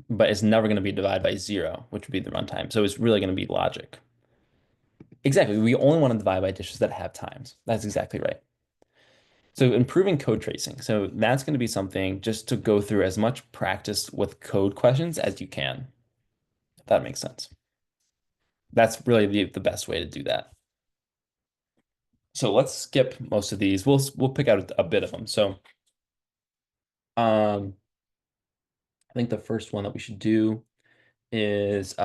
But it's never going to be divided by 0, which would be the runtime. So it's really going to be logic. Exactly. We only want to divide by dishes that have times. That's exactly right. So improving code tracing. So that's going to be something just to go through as much practice with code questions as you can, if that makes sense. That's really the best way to do that. So let's skip most of these. We'll pick out a bit of them. So um, I think the first one that we should do is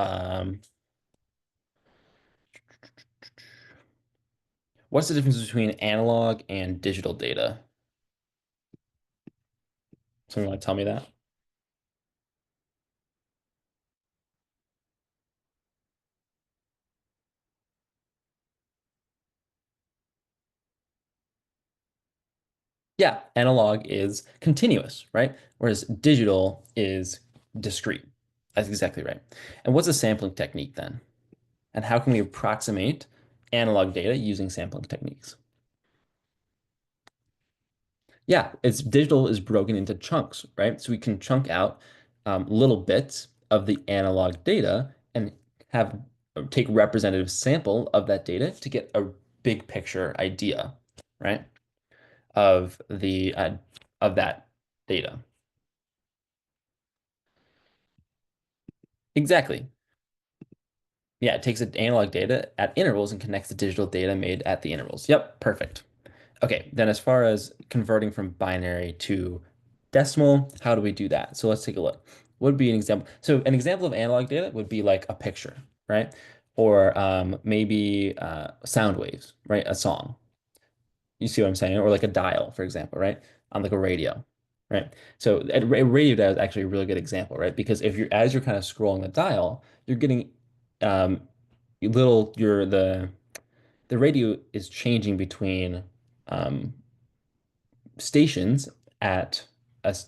what's the difference between analog and digital data? Someone want to tell me that? Yeah, analog is continuous, right? Whereas digital is discrete. That's exactly right. And what's a sampling technique then? And how can we approximate analog data using sampling techniques? Yeah, it's digital is broken into chunks, right? So we can chunk out little bits of the analog data and have take representative sample of that data to get a big picture idea, right? Of the of that data. Exactly. Yeah, it takes the analog data at intervals and connects the digital data made at the intervals. Yep, perfect. Okay, then as far as converting from binary to decimal, how do we do that? So let's take a look. What would be an example? So an example of analog data would be like a picture, right? Or maybe sound waves, right? A song. You see what I'm saying? Or like a dial, for example, right? On like a radio, right? So a radio dial is actually a really good example, right? Because if you're as you're kind of scrolling the dial, you're getting um, little, you're the radio is changing between um, stations at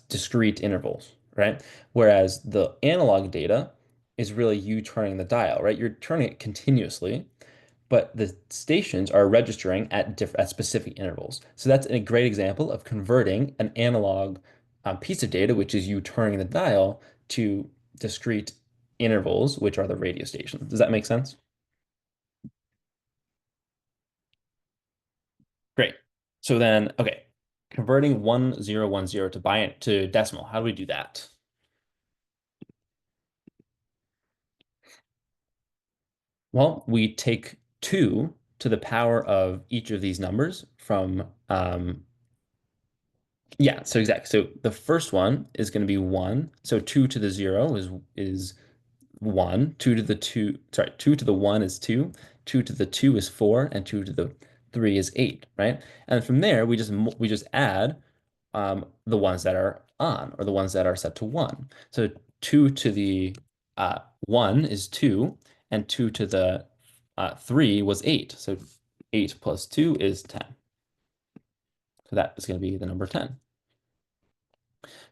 discrete intervals, right? Whereas the analog data is really you turning the dial, right? You're turning it continuously, but the stations are registering at specific intervals. So that's a great example of converting an analog piece of data, which is you turning the dial, to discrete intervals, which are the radio stations. Does that make sense? Great. So then, okay, converting 1010 to to decimal. How do we do that? Well, we take 2 to the power of each of these numbers from yeah, so exactly. So the first one is going to be 1. So 2 to the 0 is 1. 2 to the 2, sorry, 2 to the 1 is 2. 2 to the 2 is 4, and 2 to the 3 is 8, right? And from there we just add the ones that are on, or the ones that are set to 1. So 2 to the 1 is 2, and 2 to the 3 was 8. So 8 plus 2 is 10. So that is going to be the number 10.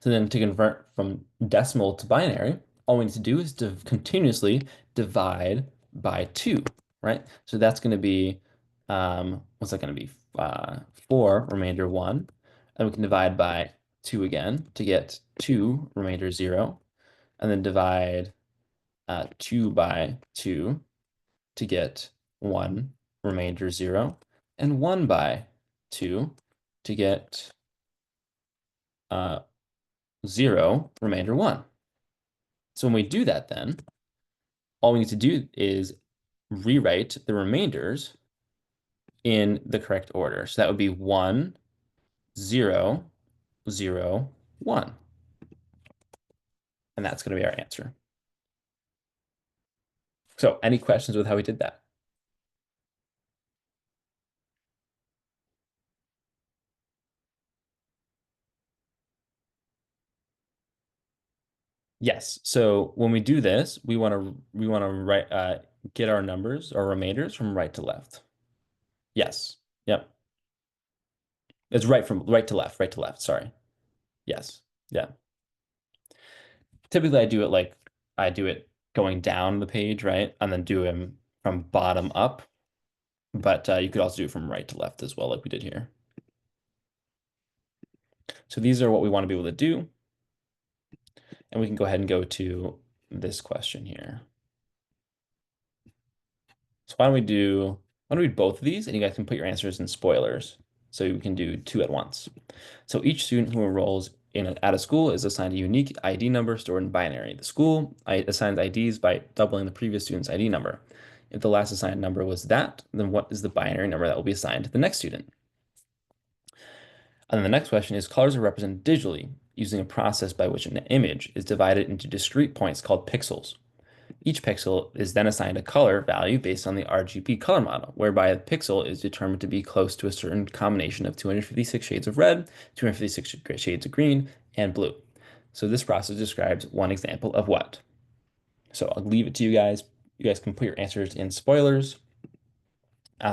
So then to convert from decimal to binary, all we need to do is to continuously divide by 2, right? So that's going to be, what's that going to be? 4 remainder 1. And we can divide by 2 again to get 2 remainder 0. And then divide 2 by 2 to get 1 remainder 0. And 1 by 2 to get 0 remainder 1. So when we do that, then all we need to do is rewrite the remainders in the correct order. So that would be 1, 0, 0, 1. And that's going to be our answer. So any questions with how we did that? Yes. So when we do this, we want to write get our numbers or remainders from right to left. Yes. Yep. It's right from right to left, right to left. Sorry. Yes. Yeah. Typically, I do it going down the page, right? And then do them from bottom up. But you could also do it from right to left as well, like we did here. So these are what we want to be able to do. And we can go ahead and go to this question here. So why don't we do both of these and you guys can put your answers in spoilers. So we can do two at once. So each student who enrolls at a school is assigned a unique ID number stored in binary. The school assigns IDs by doubling the previous student's ID number. If the last assigned number was that, then what is the binary number that will be assigned to the next student? And then the next question is colors are represented digitally using a process by which an image is divided into discrete points called pixels. Each pixel is then assigned a color value based on the RGB color model, whereby a pixel is determined to be close to a certain combination of 256 shades of red, 256 shades of green, and blue. So this process describes one example of what? So I'll leave it to you guys. You guys can put your answers in spoilers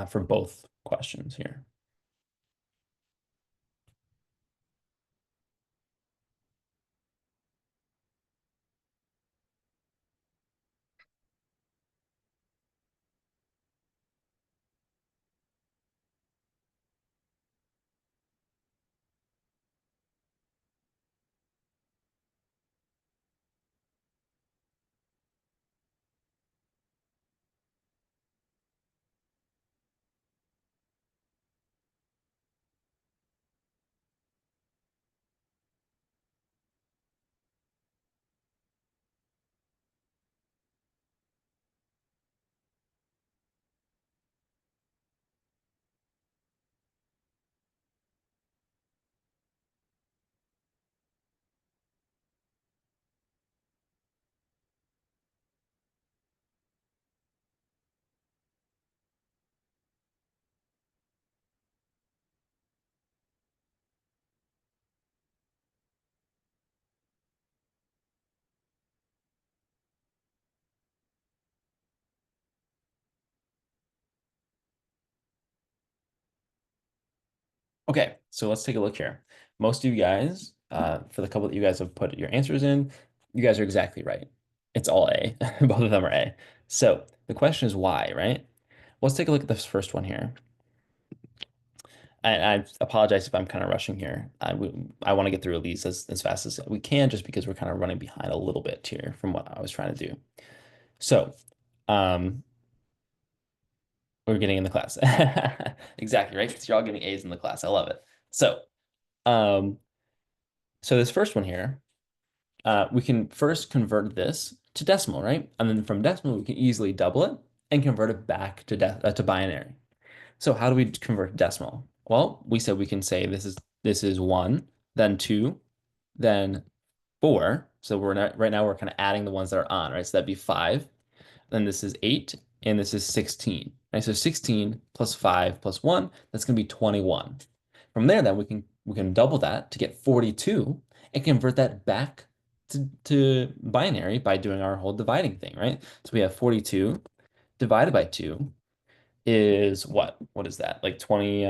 for both questions here. Okay, so let's take a look here. Most of you guys, for the couple that you guys have put your answers in, you guys are exactly right. It's all A. Both of them are A. So the question is why, right? Let's take a look at this first one here. And I apologize if I'm kind of rushing here. I want to get through these as fast as we can, just because we're kind of running behind a little bit here from what I was trying to do. So, um, we're getting in the class. Exactly, right? Because you're all getting A's in the class. I love it. So, um, so this first one here, we can first convert this to decimal, right? And then from decimal, we can easily double it and convert it back to binary. So how do we convert to decimal? Well, we said we can say this is one, then two, then four. So we're not, right now we're kind of adding the ones that are on, right? So that'd be five. Then this is 8, and this is 16. Right? So 16 plus 5 plus 1, that's going to be 21. From there, then we can double that to get 42 and convert that back to binary by doing our whole dividing thing, right? So we have 42 divided by 2 is what? What is that? Like 20,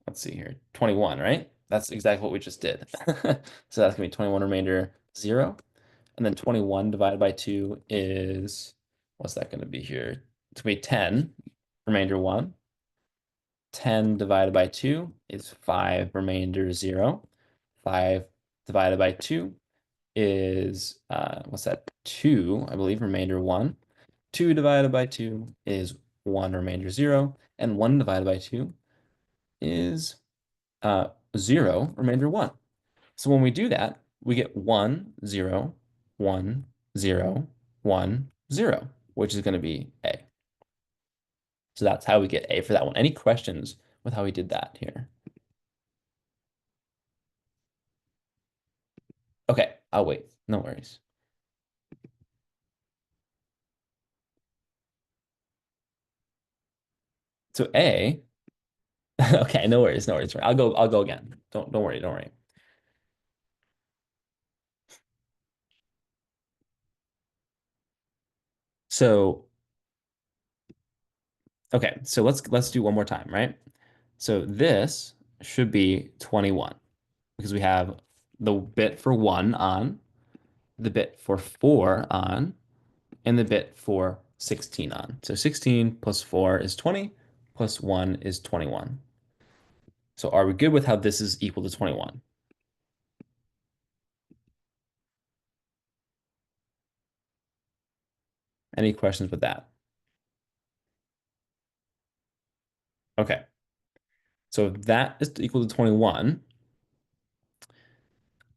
let's see here, 21, right? That's exactly what we just did. So that's gonna be 21 remainder 0. And then 21 divided by 2 is, what's that going to be here? It's going to be 10, remainder 1. 10 divided by 2 is 5, remainder 0. 5 divided by 2 is, what's that? 2, I believe, remainder 1. 2 divided by 2 is 1, remainder 0. And 1 divided by 2 is 0, remainder 1. So when we do that, we get 1, 0, 1, 0, 1, 0, which is going to be A. So that's how we get A for that one. Any questions with how we did that here? Okay, I'll wait. No worries. So A, okay, no worries, no worries. I'll go again. Don't worry, don't worry. So, okay, so let's do one more time, right? So this should be 21 because we have the bit for 1 on, the bit for 4 on, and the bit for 16 on. So 16 plus 4 is 20, plus 1 is 21. So are we good with how this is equal to 21? Any questions with that? Okay. So if that is equal to 21.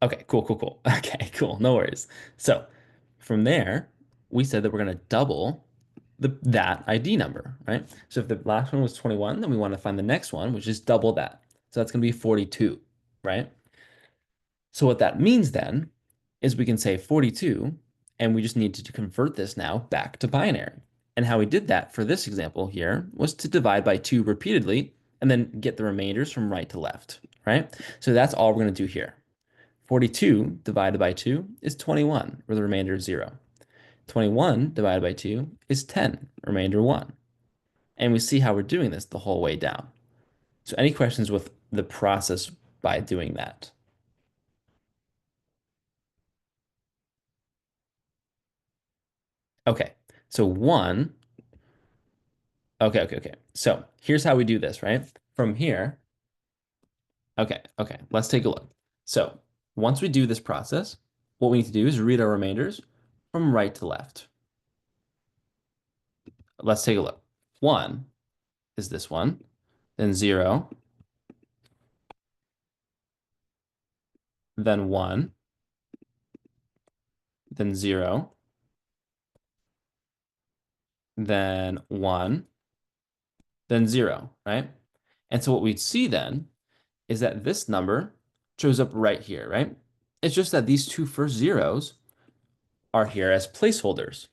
Okay, cool, cool, cool. Okay, cool. No worries. So from there, we said that we're going to double that ID number, right? So if the last one was 21, then we want to find the next one, which is double that. So that's going to be 42, right? So what that means then is we can say 42, and we just need to convert this now back to binary. And how we did that for this example here was to divide by 2 repeatedly and then get the remainders from right to left, right? So that's all we're going to do here. 42 divided by 2 is 21, where the remainder is 0. 21 divided by 2 is 10, remainder 1. And we see how we're doing this the whole way down. So any questions with the process by doing that? Okay, so 1, okay, okay, okay. So here's how we do this, right? From here, okay, okay, let's take a look. So once we do this process, what we need to do is read our remainders from right to left. Let's take a look. 1 is this one, then 0, then 1, then 0, then 1, then 0, right? And so what we'd see then is that this number shows up right here, right? It's just that these two first zeros are here as placeholders.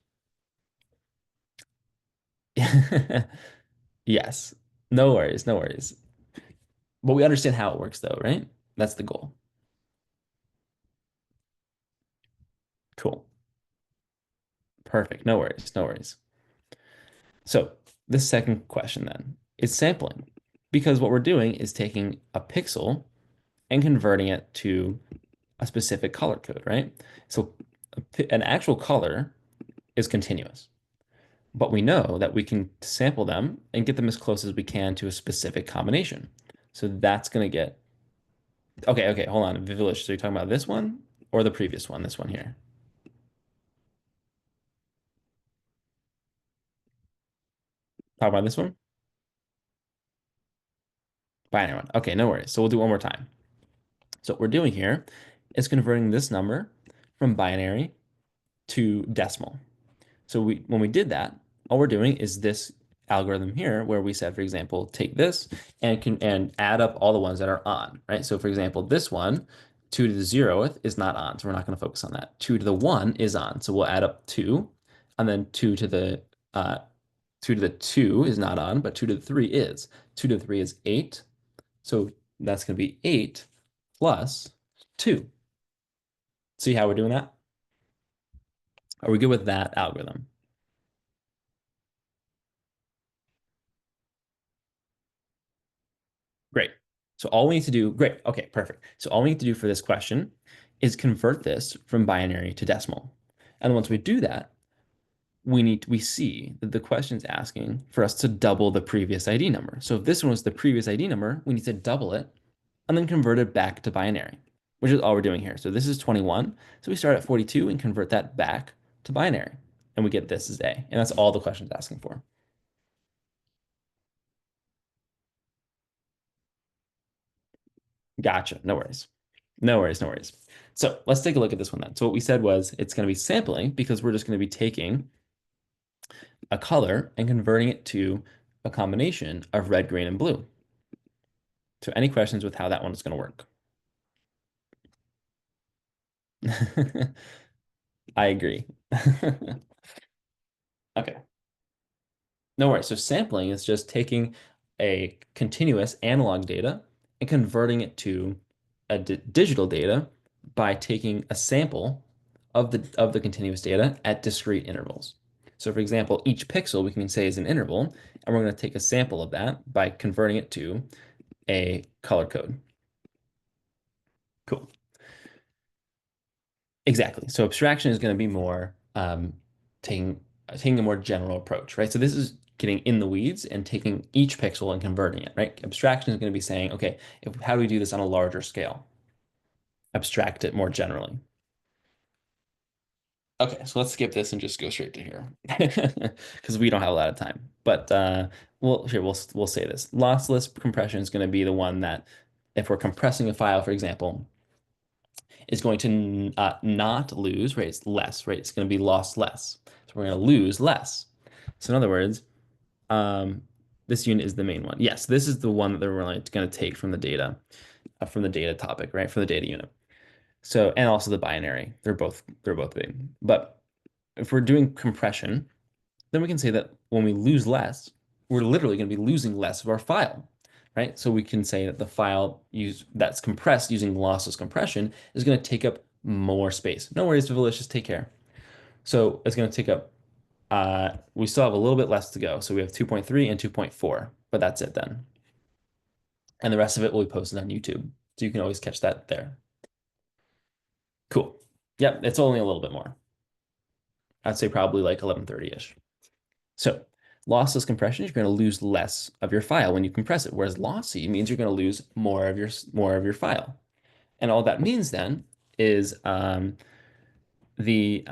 Yes. No worries, no worries. But we understand how it works though, right? That's the goal. Cool. Perfect. No worries, no worries. So the second question then is sampling. Because what we're doing is taking a pixel and converting it to a specific color code, right? So an actual color is continuous, but we know that we can sample them and get them as close as we can to a specific combination. So that's going to get, okay, okay, hold on. Village, so you're talking about this one or the previous one, this one here? Talk about this one? Binary one. Okay, no worries. So we'll do one more time. So what we're doing here is converting this number from binary to decimal. So when we did that, all we're doing is this algorithm here where we said, for example, take this and add up all the ones that are on, right? So for example, this one, 2 to the 0th is not on, so we're not going to focus on that. 2 to the 1 is on, so we'll add up 2, and then 2 to the 2 is not on, but 2 to the 3 is. 2 to the 3 is 8, so that's going to be 8 plus 2. See how we're doing that? Are we good with that algorithm? Great. So all we need to do, great. Okay, perfect. So all we need to do for this question is convert this from binary to decimal. And once we do that, we see that the question is asking for us to double the previous ID number. So if this one was the previous ID number, we need to double it and then convert it back to binary, which is all we're doing here. So this is 21. So we start at 42 and convert that back to binary. And we get this as A. And that's all the question is asking for. Gotcha. No worries. No worries. No worries. So let's take a look at this one then. So what we said was it's going to be sampling because we're just going to be taking a color and converting it to a combination of red, green, and blue. So any questions with how that one is going to work? I agree. Okay. No worries. So sampling is just taking a continuous analog data and converting it to a digital data by taking a sample of the continuous data at discrete intervals. So for example, each pixel we can say is an interval, and we're going to take a sample of that by converting it to a color code. Cool. Exactly. So abstraction is going to be more taking taking a more general approach, right? So this is getting in the weeds and taking each pixel and converting it, right? Abstraction is going to be saying, okay, how do we do this on a larger scale? Abstract it more generally. Okay, so let's skip this and just go straight to here because we don't have a lot of time. But well, here we'll say this. Lossless compression is going to be the one that, if we're compressing a file, for example, is going to not lose, right? It's less, right? It's going to be lost less. So we're going to lose less. So in other words, um, this unit is the main one. Yes, this is the one that they're really going to take from the data topic, right? From the data unit. So, and also the binary. They're both big. But if we're doing compression, then we can say that when we lose less, we're literally going to be losing less of our file, right? So we can say that the file that's compressed using lossless compression is going to take up more space. No worries, Vivalicious, take care. So it's going to take up, we still have a little bit less to go. So we have 2.3 and 2.4, but that's it then. And the rest of it will be posted on YouTube. So you can always catch that there. Cool. Yep, it's only a little bit more. I'd say probably like 1130-ish. So lossless compression, you're going to lose less of your file when you compress it, whereas lossy means you're going to lose more of your file. And all that means then is the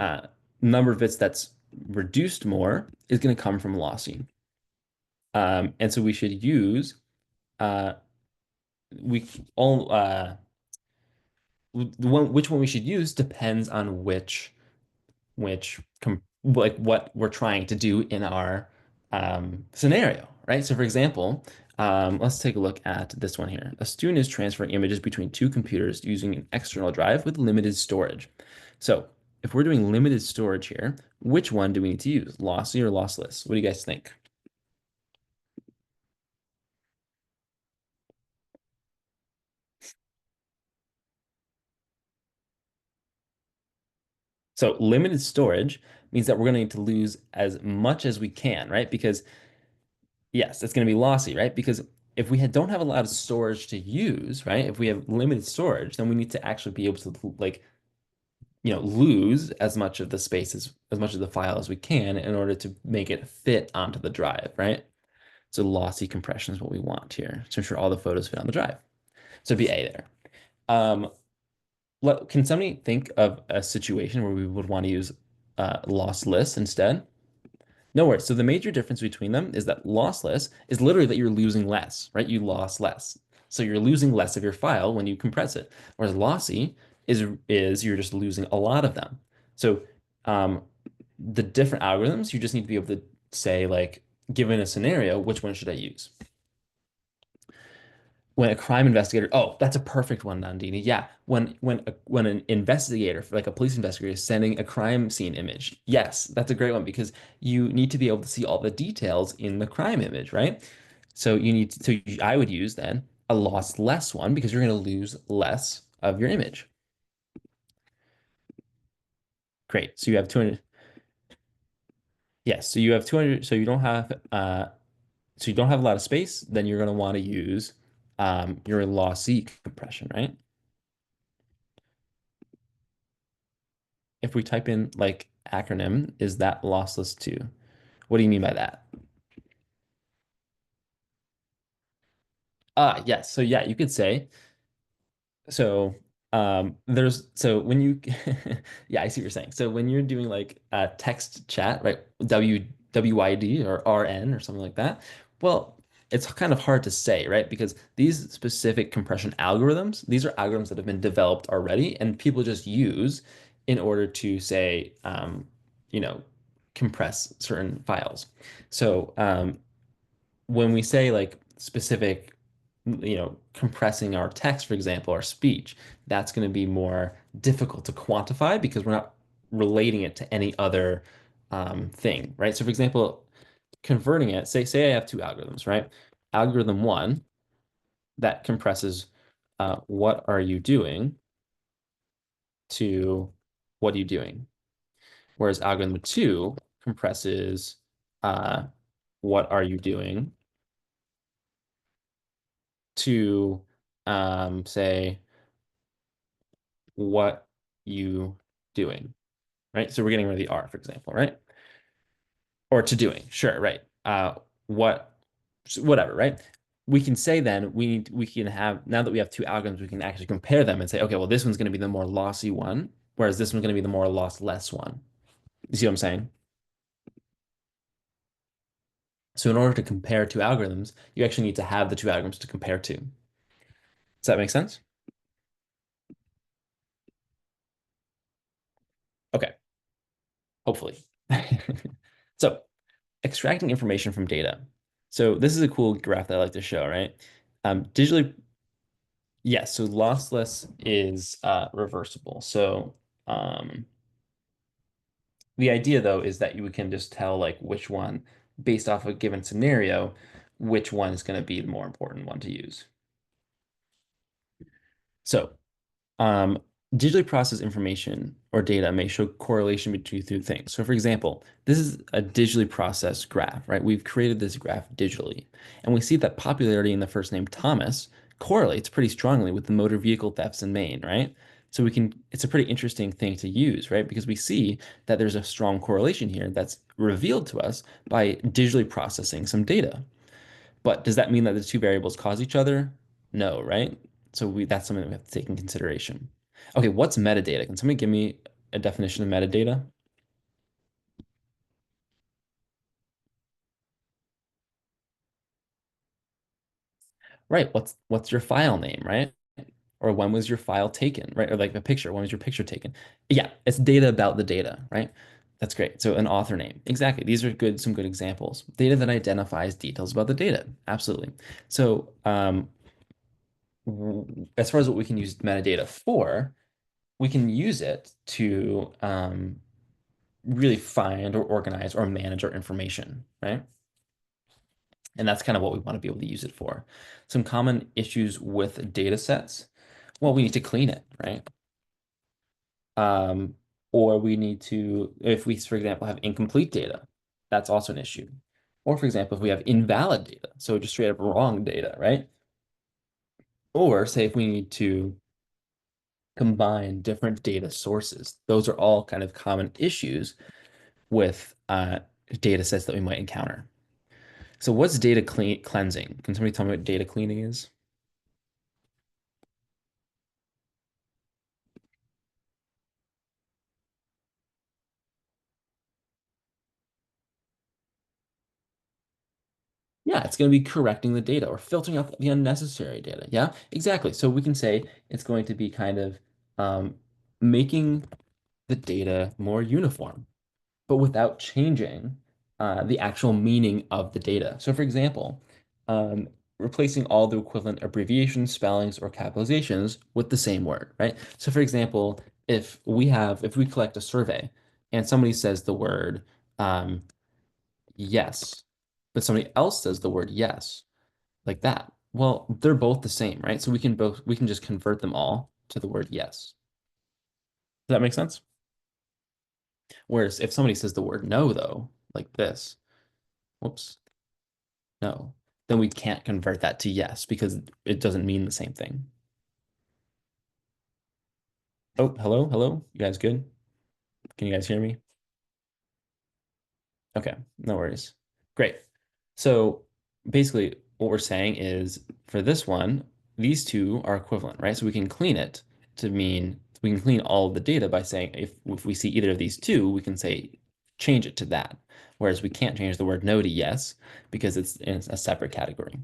number of bits that's reduced more is going to come from lossy. And so we should use uh, we all which one we should use depends on like what we're trying to do in our scenario, right? So for example, let's take a look at this one here. A student is transferring images between two computers using an external drive with limited storage. So if we're doing limited storage here, which one do we need to use? Lossy or lossless? What do you guys think? So limited storage means that we're going to need to lose as much as we can, right? Because yes, it's going to be lossy, right? Because if we don't have a lot of storage to use, right? If we have limited storage, then we need to actually be able to like, lose as much of the space as much of the file as we can in order to make it fit onto the drive, right? So lossy compression is what we want here to ensure all the photos fit on the drive. So it'd be A there. Um, can somebody think of a situation where we would want to use lossless instead? No worries. So the major difference between them is that lossless is literally that you're losing less, right? You lost less. So you're losing less of your file when you compress it. Whereas lossy is you're just losing a lot of them. So um, the different algorithms, you just need to be able to say, like, given a scenario, which one should I use? When a crime investigator, oh, that's a perfect one, Nandini. Yeah, when an investigator, like a police investigator, is sending a crime scene image, yes, that's a great one because you need to be able to see all the details in the crime image, right? So I would use then a loss less one because you're going to lose less of your image. Great. So you have 200. Yes. So you have 200. So you don't have a lot of space. Then you're going to want to use your lossy compression, right? If we type in like acronym, is that lossless too? What do you mean by that? Yes. So yeah, you could say so. So when you, yeah, I see what you're saying. So when you're doing like text chat, right? WID or RN or something like that. Well, it's kind of hard to say, right? Because these specific compression algorithms, these are algorithms that have been developed already, and people just use in order to say, you know, compress certain files. So when we say like specific, compressing our text, for example, our speech, that's going to be more difficult to quantify because we're not relating it to any other thing, right? So, for example, converting it, say I have two algorithms, right? Algorithm one that compresses what are you doing to what are you doing? Whereas algorithm two compresses uh, what are you doing to say what you doing, right? So we're getting rid of the R, for example, right? Or to doing, sure, right? What, whatever, right? We can say then we can have now that we have two algorithms, we can actually compare them and say, okay, well, this one's going to be the more lossy one, whereas this one's going to be the more lossless one. You see what I'm saying? So in order to compare two algorithms, you actually need to have the two algorithms to compare to. Does that make sense? Okay, hopefully. So extracting information from data. So this is a cool graph that I like to show, right? Digitally, yes, so lossless is reversible. So um, the idea though is that you can just tell like which one, based off a given scenario, which one is going to be the more important one to use. So Um, digitally processed information or data may show correlation between two things. So, for example, this is a digitally processed graph, right? We've created this graph digitally, and we see that popularity in the first name Thomas correlates pretty strongly with the motor vehicle thefts in Maine, right? So it's a pretty interesting thing to use, right? Because we see that there's a strong correlation here that's revealed to us by digitally processing some data. But does that mean that the two variables cause each other? No, right? So that's something that we have to take in consideration. Okay, what's metadata? Can somebody give me a definition of metadata? Right, what's your file name, right? Or when was your file taken, right? Or like a picture, when was your picture taken? Yeah, it's data about the data, right? That's great. So an author name. Exactly. These are some good examples. Data that identifies details about the data. Absolutely. So as far as what we can use metadata for, we can use it to really find or organize or manage our information, right? And that's kind of what we want to be able to use it for. Some common issues with data sets. Well, we need to clean it, right? Um, or we need to, if we, for example, have incomplete data, that's also an issue. Or, for example, if we have invalid data, so just straight up wrong data, right? Or say if we need to combine different data sources, those are all kind of common issues with data sets that we might encounter. So what's cleansing? Can somebody tell me what data cleaning is? Yeah, it's going to be correcting the data or filtering out the unnecessary data. Yeah, exactly. So we can say it's going to be kind of um, making the data more uniform, but without changing the actual meaning of the data. So, for example, um, replacing all the equivalent abbreviations, spellings, or capitalizations with the same word, right? So, for example, if we collect a survey and somebody says the word yes, but somebody else says the word yes, like that, well, they're both the same, right? So we can just convert them all to the word yes. Does that make sense? Whereas if somebody says the word no, though, like this, whoops, no, then we can't convert that to yes because it doesn't mean the same thing. Oh, hello, hello. You guys good? Can you guys hear me? Okay, no worries. Great. So basically, what we're saying is for this one, these two are equivalent, right? So we can clean it to mean we can clean all of the data by saying if we see either of these two, we can say change it to that. Whereas we can't change the word no to yes because it's in a separate category.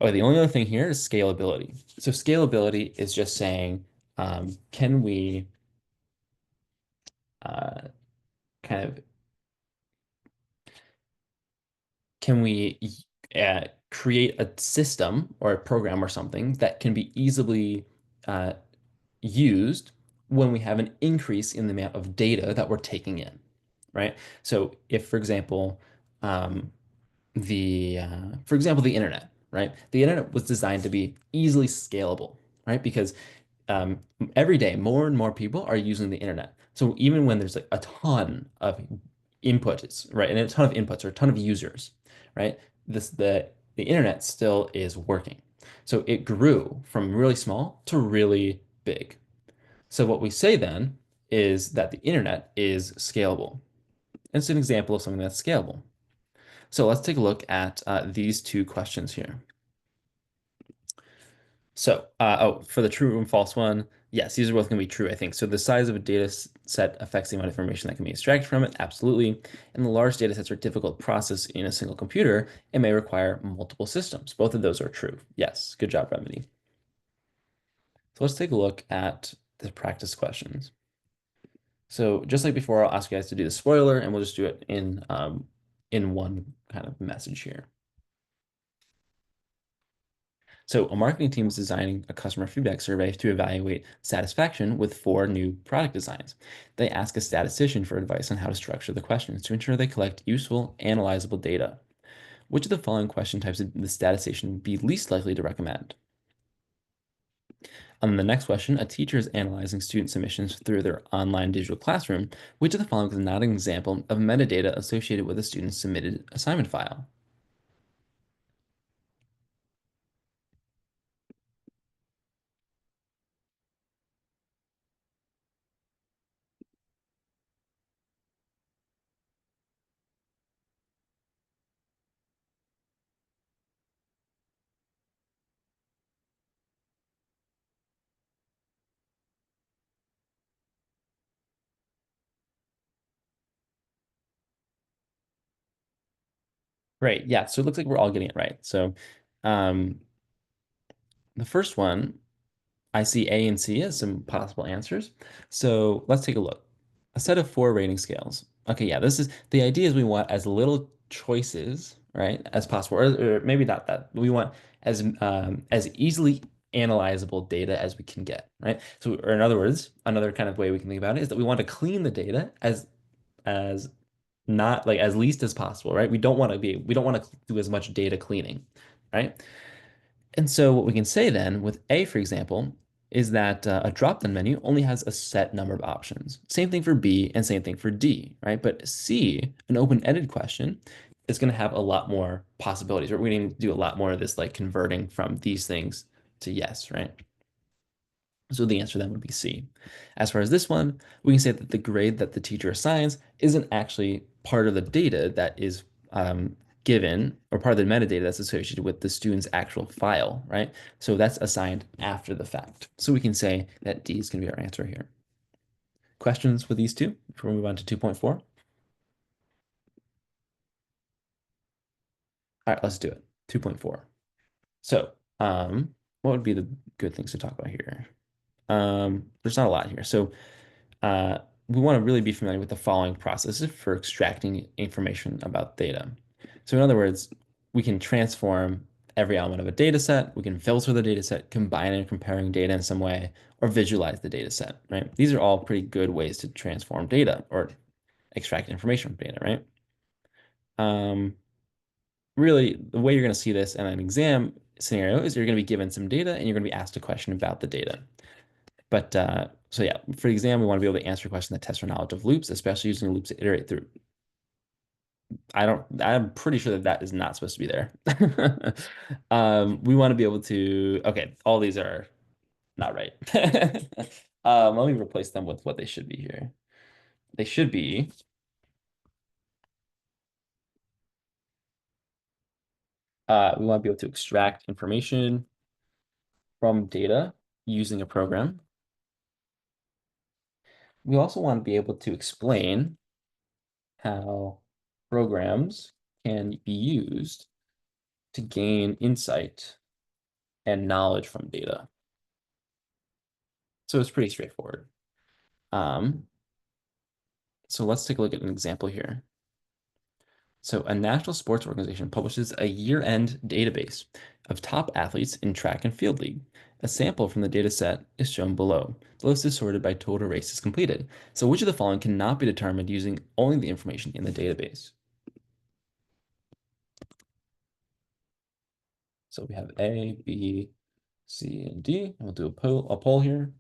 Oh, the only other thing here is scalability. So scalability is just saying, can we uh, kind of can we create a system or a program or something that can be easily uh, used when we have an increase in the amount of data that we're taking in, right? So if, for example, um, for example, the internet, right? The internet was designed to be easily scalable, right? Because um, every day more and more people are using the internet. So even when there's like a ton of inputs, right, and a ton of inputs or a ton of users, right, the internet still is working. So it grew from really small to really big. So what we say then is that the internet is scalable. It's an example of something that's scalable. So let's take a look at these two questions here. So, for the true and false one, Yes, these are both going to be true, I think. So the size of a set affects the amount of information that can be extracted from it. Absolutely. And the large data sets are difficult to process in a single computer and may require multiple systems. Both of those are true. Yes. Good job, Remedy. So let's take a look at the practice questions. So just like before, I'll ask you guys to do the spoiler, and we'll just do it in one kind of message here. So a marketing team is designing a customer feedback survey to evaluate satisfaction with four new product designs. They ask a statistician for advice on how to structure the questions to ensure they collect useful, analyzable data. Which of the following question types would the statistician be least likely to recommend? On the next question, a teacher is analyzing student submissions through their online digital classroom. Which of the following is not an example of metadata associated with a student's submitted assignment file? Great. Yeah. So it looks like we're all getting it right. So um, the first one, I see A and C as some possible answers. So let's take a look. A set of four rating scales. Okay, yeah, this is the idea is we want as little choices, right, as possible, or maybe not that. We want as easily analyzable data as we can get, right? So, or in other words, another kind of way we can think about it is that we want to clean the data as not like as least as possible, right? We don't want to do as much data cleaning, right? And so what we can say then with A, for example, is that a drop-down menu only has a set number of options. Same thing for B and same thing for D, right? But C, an open-ended question, is going to have a lot more possibilities. We're going to do a lot more of this like converting from these things to yes, right? So the answer then would be C. As far as this one, we can say that the grade that the teacher assigns isn't actually part of the data that is given or part of the metadata that's associated with the student's actual file, right? So that's assigned after the fact. So we can say that D is going to be our answer here. Questions with these two before we move on to 2.4? All right, let's do it. 2.4. So, what would be the good things to talk about here? There's not a lot here. So uh, we want to really be familiar with the following processes for extracting information about data. So in other words, we can transform every element of a data set, we can filter the data set, combine and comparing data in some way, or visualize the data set, right? These are all pretty good ways to transform data or extract information from data, right? Um, Really, the way you're going to see this in an exam scenario is you're going to be given some data and you're going to be asked a question about the data. But so yeah, for the exam, we want to be able to answer a question that tests our knowledge of loops, especially using loops to iterate through. I'm pretty sure that that is not supposed to be there. We want to be able to, okay, all these are not right. Let me replace them with what they should be here. They should be, we want to be able to extract information from data using a program. We also want to be able to explain how programs can be used to gain insight and knowledge from data. So it's pretty straightforward. Um, so let's take a look at an example here. So a national sports organization publishes a year-end database of top athletes in track and field league. A sample from the data set is shown below. The list is sorted by total races completed. So which of the following cannot be determined using only the information in the database? So we have A, B, C, and D. And we'll do a poll here.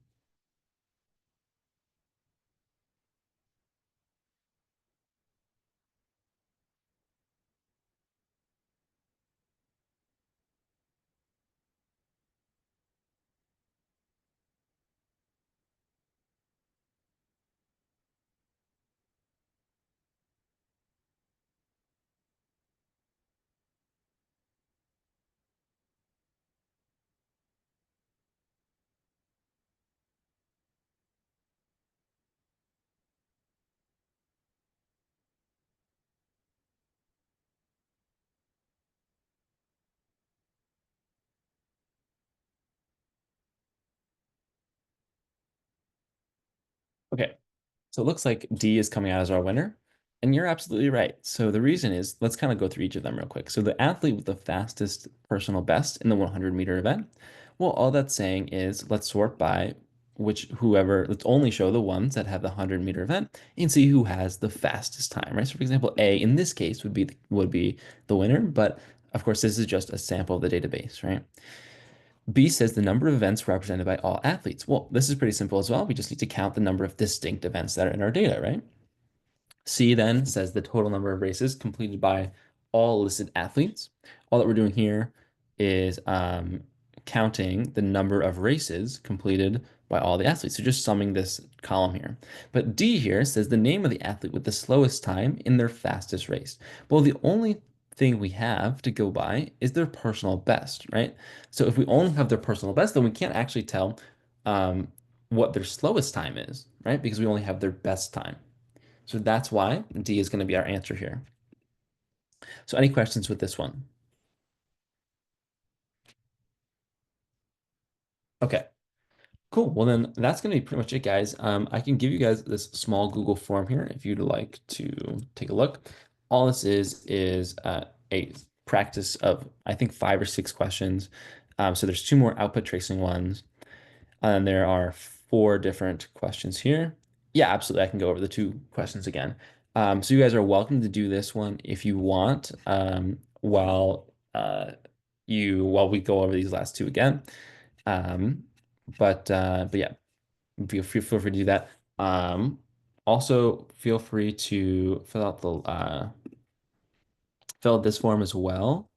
So it looks like D is coming out as our winner. And you're absolutely right. So the reason is, let's kind of go through each of them real quick. So the athlete with the fastest personal best in the 100-meter event, well, all that's saying is let's sort by let's only show the ones that have the 100-meter event and see who has the fastest time, right? So for example, A in this case would be the winner, but of course this is just a sample of the database, right? B says the number of events represented by all athletes. Well, this is pretty simple as well. We just need to count the number of distinct events that are in our data, right? C then says the total number of races completed by all listed athletes. All that we're doing here is counting the number of races completed by all the athletes. So just summing this column here. But D here says the name of the athlete with the slowest time in their fastest race. Well, the only thing we have to go by is their personal best, right? So if we only have their personal best, then we can't actually tell um, what their slowest time is, right? Because we only have their best time. So that's why D is going to be our answer here. So any questions with this one? Okay, cool. Well, then that's going to be pretty much it, guys. I can give you guys this small Google form here if you'd like to take a look. All this is a practice of, I think, 5 or 6 questions. So there's 2 more output tracing ones. And there are 4 different questions here. Yeah, absolutely. I can go over the 2 questions again. So you guys are welcome to do this one if you want, while we go over these last 2 again. Um, but yeah, feel free to do that. Also feel free to fill out this form as well.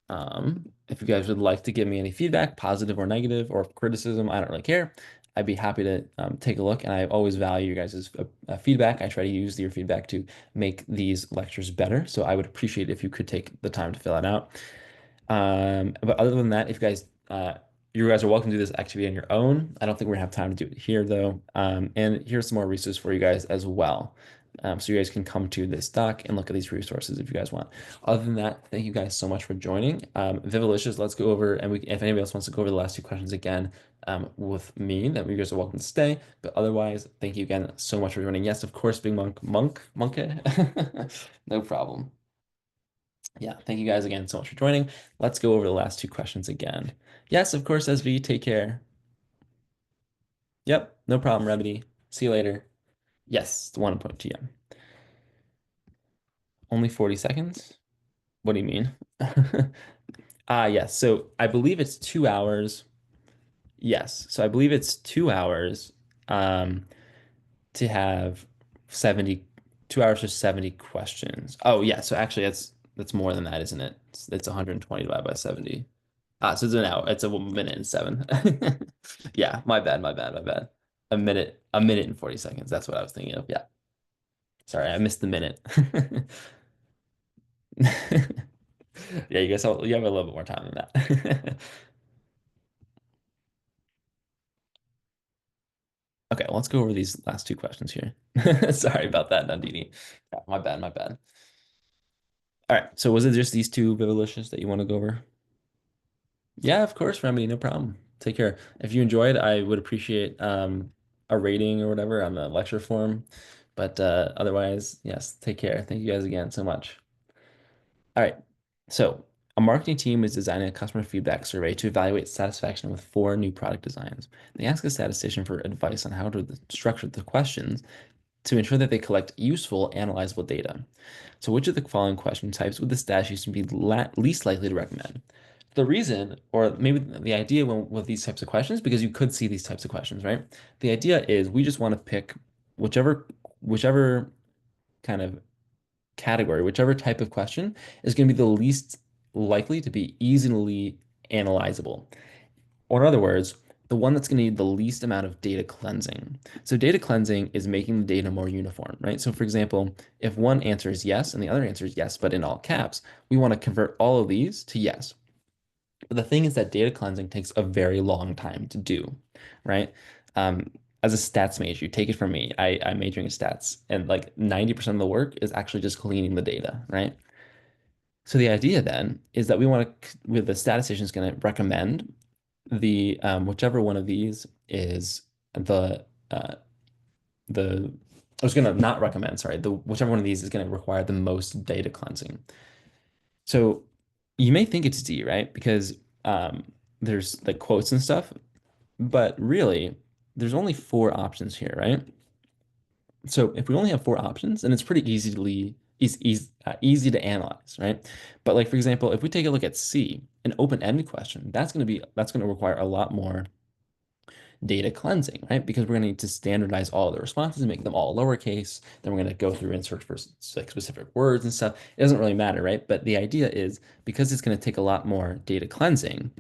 If you guys would like to give me any feedback, positive or negative, or criticism, I don't really care. I'd be happy to take a look, and I always value you guys' feedback. I try to use your feedback to make these lectures better, so I would appreciate if you could take the time to fill it out. But other than that, if you guys are welcome to do this activity on your own. I don't think we're gonna have time to do it here though. And here's some more resources for you guys as well. So you guys can come to this doc and look at these resources if you guys want. Other than that, thank you guys so much for joining. Vivalicious, let's go over, and if anybody else wants to go over the last 2 questions again with me, then you guys are welcome to stay. But otherwise, thank you again so much for joining. Yes, of course, Big Monkey. No problem. Yeah, thank you guys again so much for joining. Let's go over the last 2 questions again. Yes, of course, SV, take care. Yep, no problem, Remedy. See you later. Yes, the 1 PM. Only 40 seconds? What do you mean? Yes. So I believe it's 2 hours. Yes. So I believe it's 2 hours to have 70, 2 hours for 70 questions. Oh, yeah. So actually that's more than that, isn't it? It's 120 divided by 70. So it's an hour. It's a minute and 7. Yeah, my bad, my bad, my bad. A minute and 40 seconds. That's what I was thinking of. Yeah. Sorry, I missed the minute. Yeah, you have a little bit more time than that. Okay, well, let's go over these last 2 questions here. Sorry about that, Nandini. Yeah, my bad, my bad. All right, so was it just these 2 Vivalicious that you want to go over? Yeah, of course, Remedy, no problem. Take care. If you enjoyed, I would appreciate a rating or whatever on the lecture form. But otherwise, yes, take care. Thank you guys again so much. All right. So, a marketing team is designing a customer feedback survey to evaluate satisfaction with 4 new product designs. They ask a statistician for advice on how to structure the questions to ensure that they collect useful, analyzable data. So, which of the following question types would the statistician be least likely to recommend? The reason, or maybe the idea with these types of questions, because you could see these types of questions, right? The idea is we just want to pick whichever kind of category, whichever type of question is going to be the least likely to be easily analyzable. Or in other words, the one that's going to need the least amount of data cleansing. So data cleansing is making the data more uniform, right? So for example, if one answer is yes and the other answer is yes, but in all caps, we want to convert all of these to yes. But the thing is that data cleansing takes a very long time to do, right? Um, as a stats major, you take it from me. I'm majoring in stats, and like 90% of the work is actually just cleaning the data, right? So the idea then is that with the statistician is going to recommend the whichever one of these is the the I was gonna not recommend, sorry, the whichever one of these is gonna require the most data cleansing. So you may think it's D, right? Because there's like quotes and stuff, but really there's only four options here, right? So if we only have four options, then it's pretty easy to analyze, right? But like for example, if we take a look at C, an open-ended question, that's going to require a lot more data cleansing, right? Because we're going to need to standardize all the responses and make them all lowercase. Then we're going to go through and search for like specific words and stuff. It doesn't really matter, right? But the idea is because it's going to take a lot more data cleansing,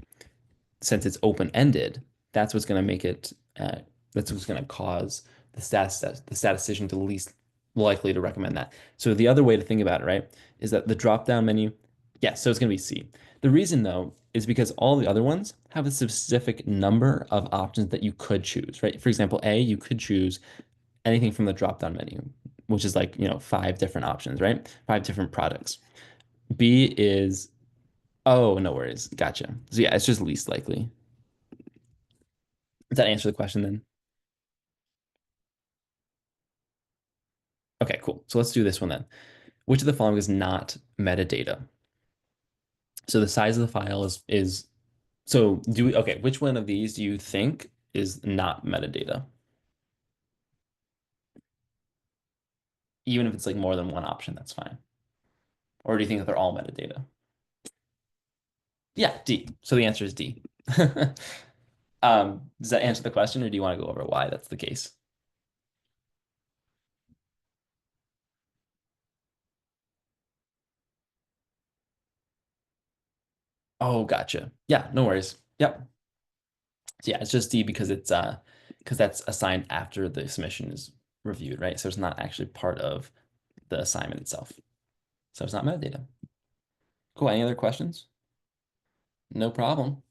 since it's open-ended, that's what's going to make it, that's what's going to cause the statistician to least likely to recommend that. So the other way to think about it, right, is that the drop-down menu, yeah, so it's going to be C. The reason though is because all the other ones have a specific number of options that you could choose, right? For example, A, you could choose anything from the drop-down menu, which is like, five different options, right? Five different products. B is, oh, no worries. Gotcha. So yeah, it's just least likely. Does that answer the question then? Okay, cool. So let's do this one then. Which of the following is not metadata? So the size of the file is so do we okay, which one of these do you think is not metadata? Even if it's like more than one option, that's fine. Or do you think that they're all metadata? Yeah, D. So the answer is D. Does that answer the question, or do you want to go over why that's the case? Oh, gotcha. Yeah, no worries. Yep. So yeah, it's just D because that's assigned after the submission is reviewed, right? So it's not actually part of the assignment itself. So it's not metadata. Cool. Any other questions? No problem.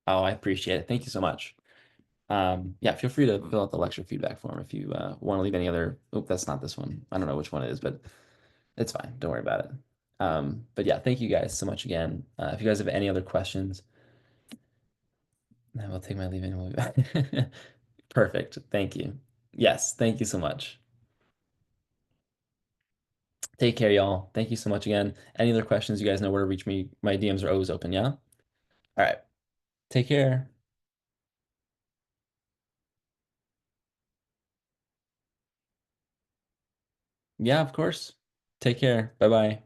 Oh, I appreciate it. Thank you so much. Yeah, feel free to fill out the lecture feedback form if you want to leave any other. Oh, that's not this one. I don't know which one it is, but it's fine. Don't worry about it. But yeah, thank you guys so much again. If you guys have any other questions, I will take my leave and we'll be back. Perfect. Thank you. Yes, thank you so much. Take care, y'all. Thank you so much again. Any other questions, you guys know where to reach me. My DMs are always open, yeah? All right. Take care. Yeah, of course. Take care. Bye bye.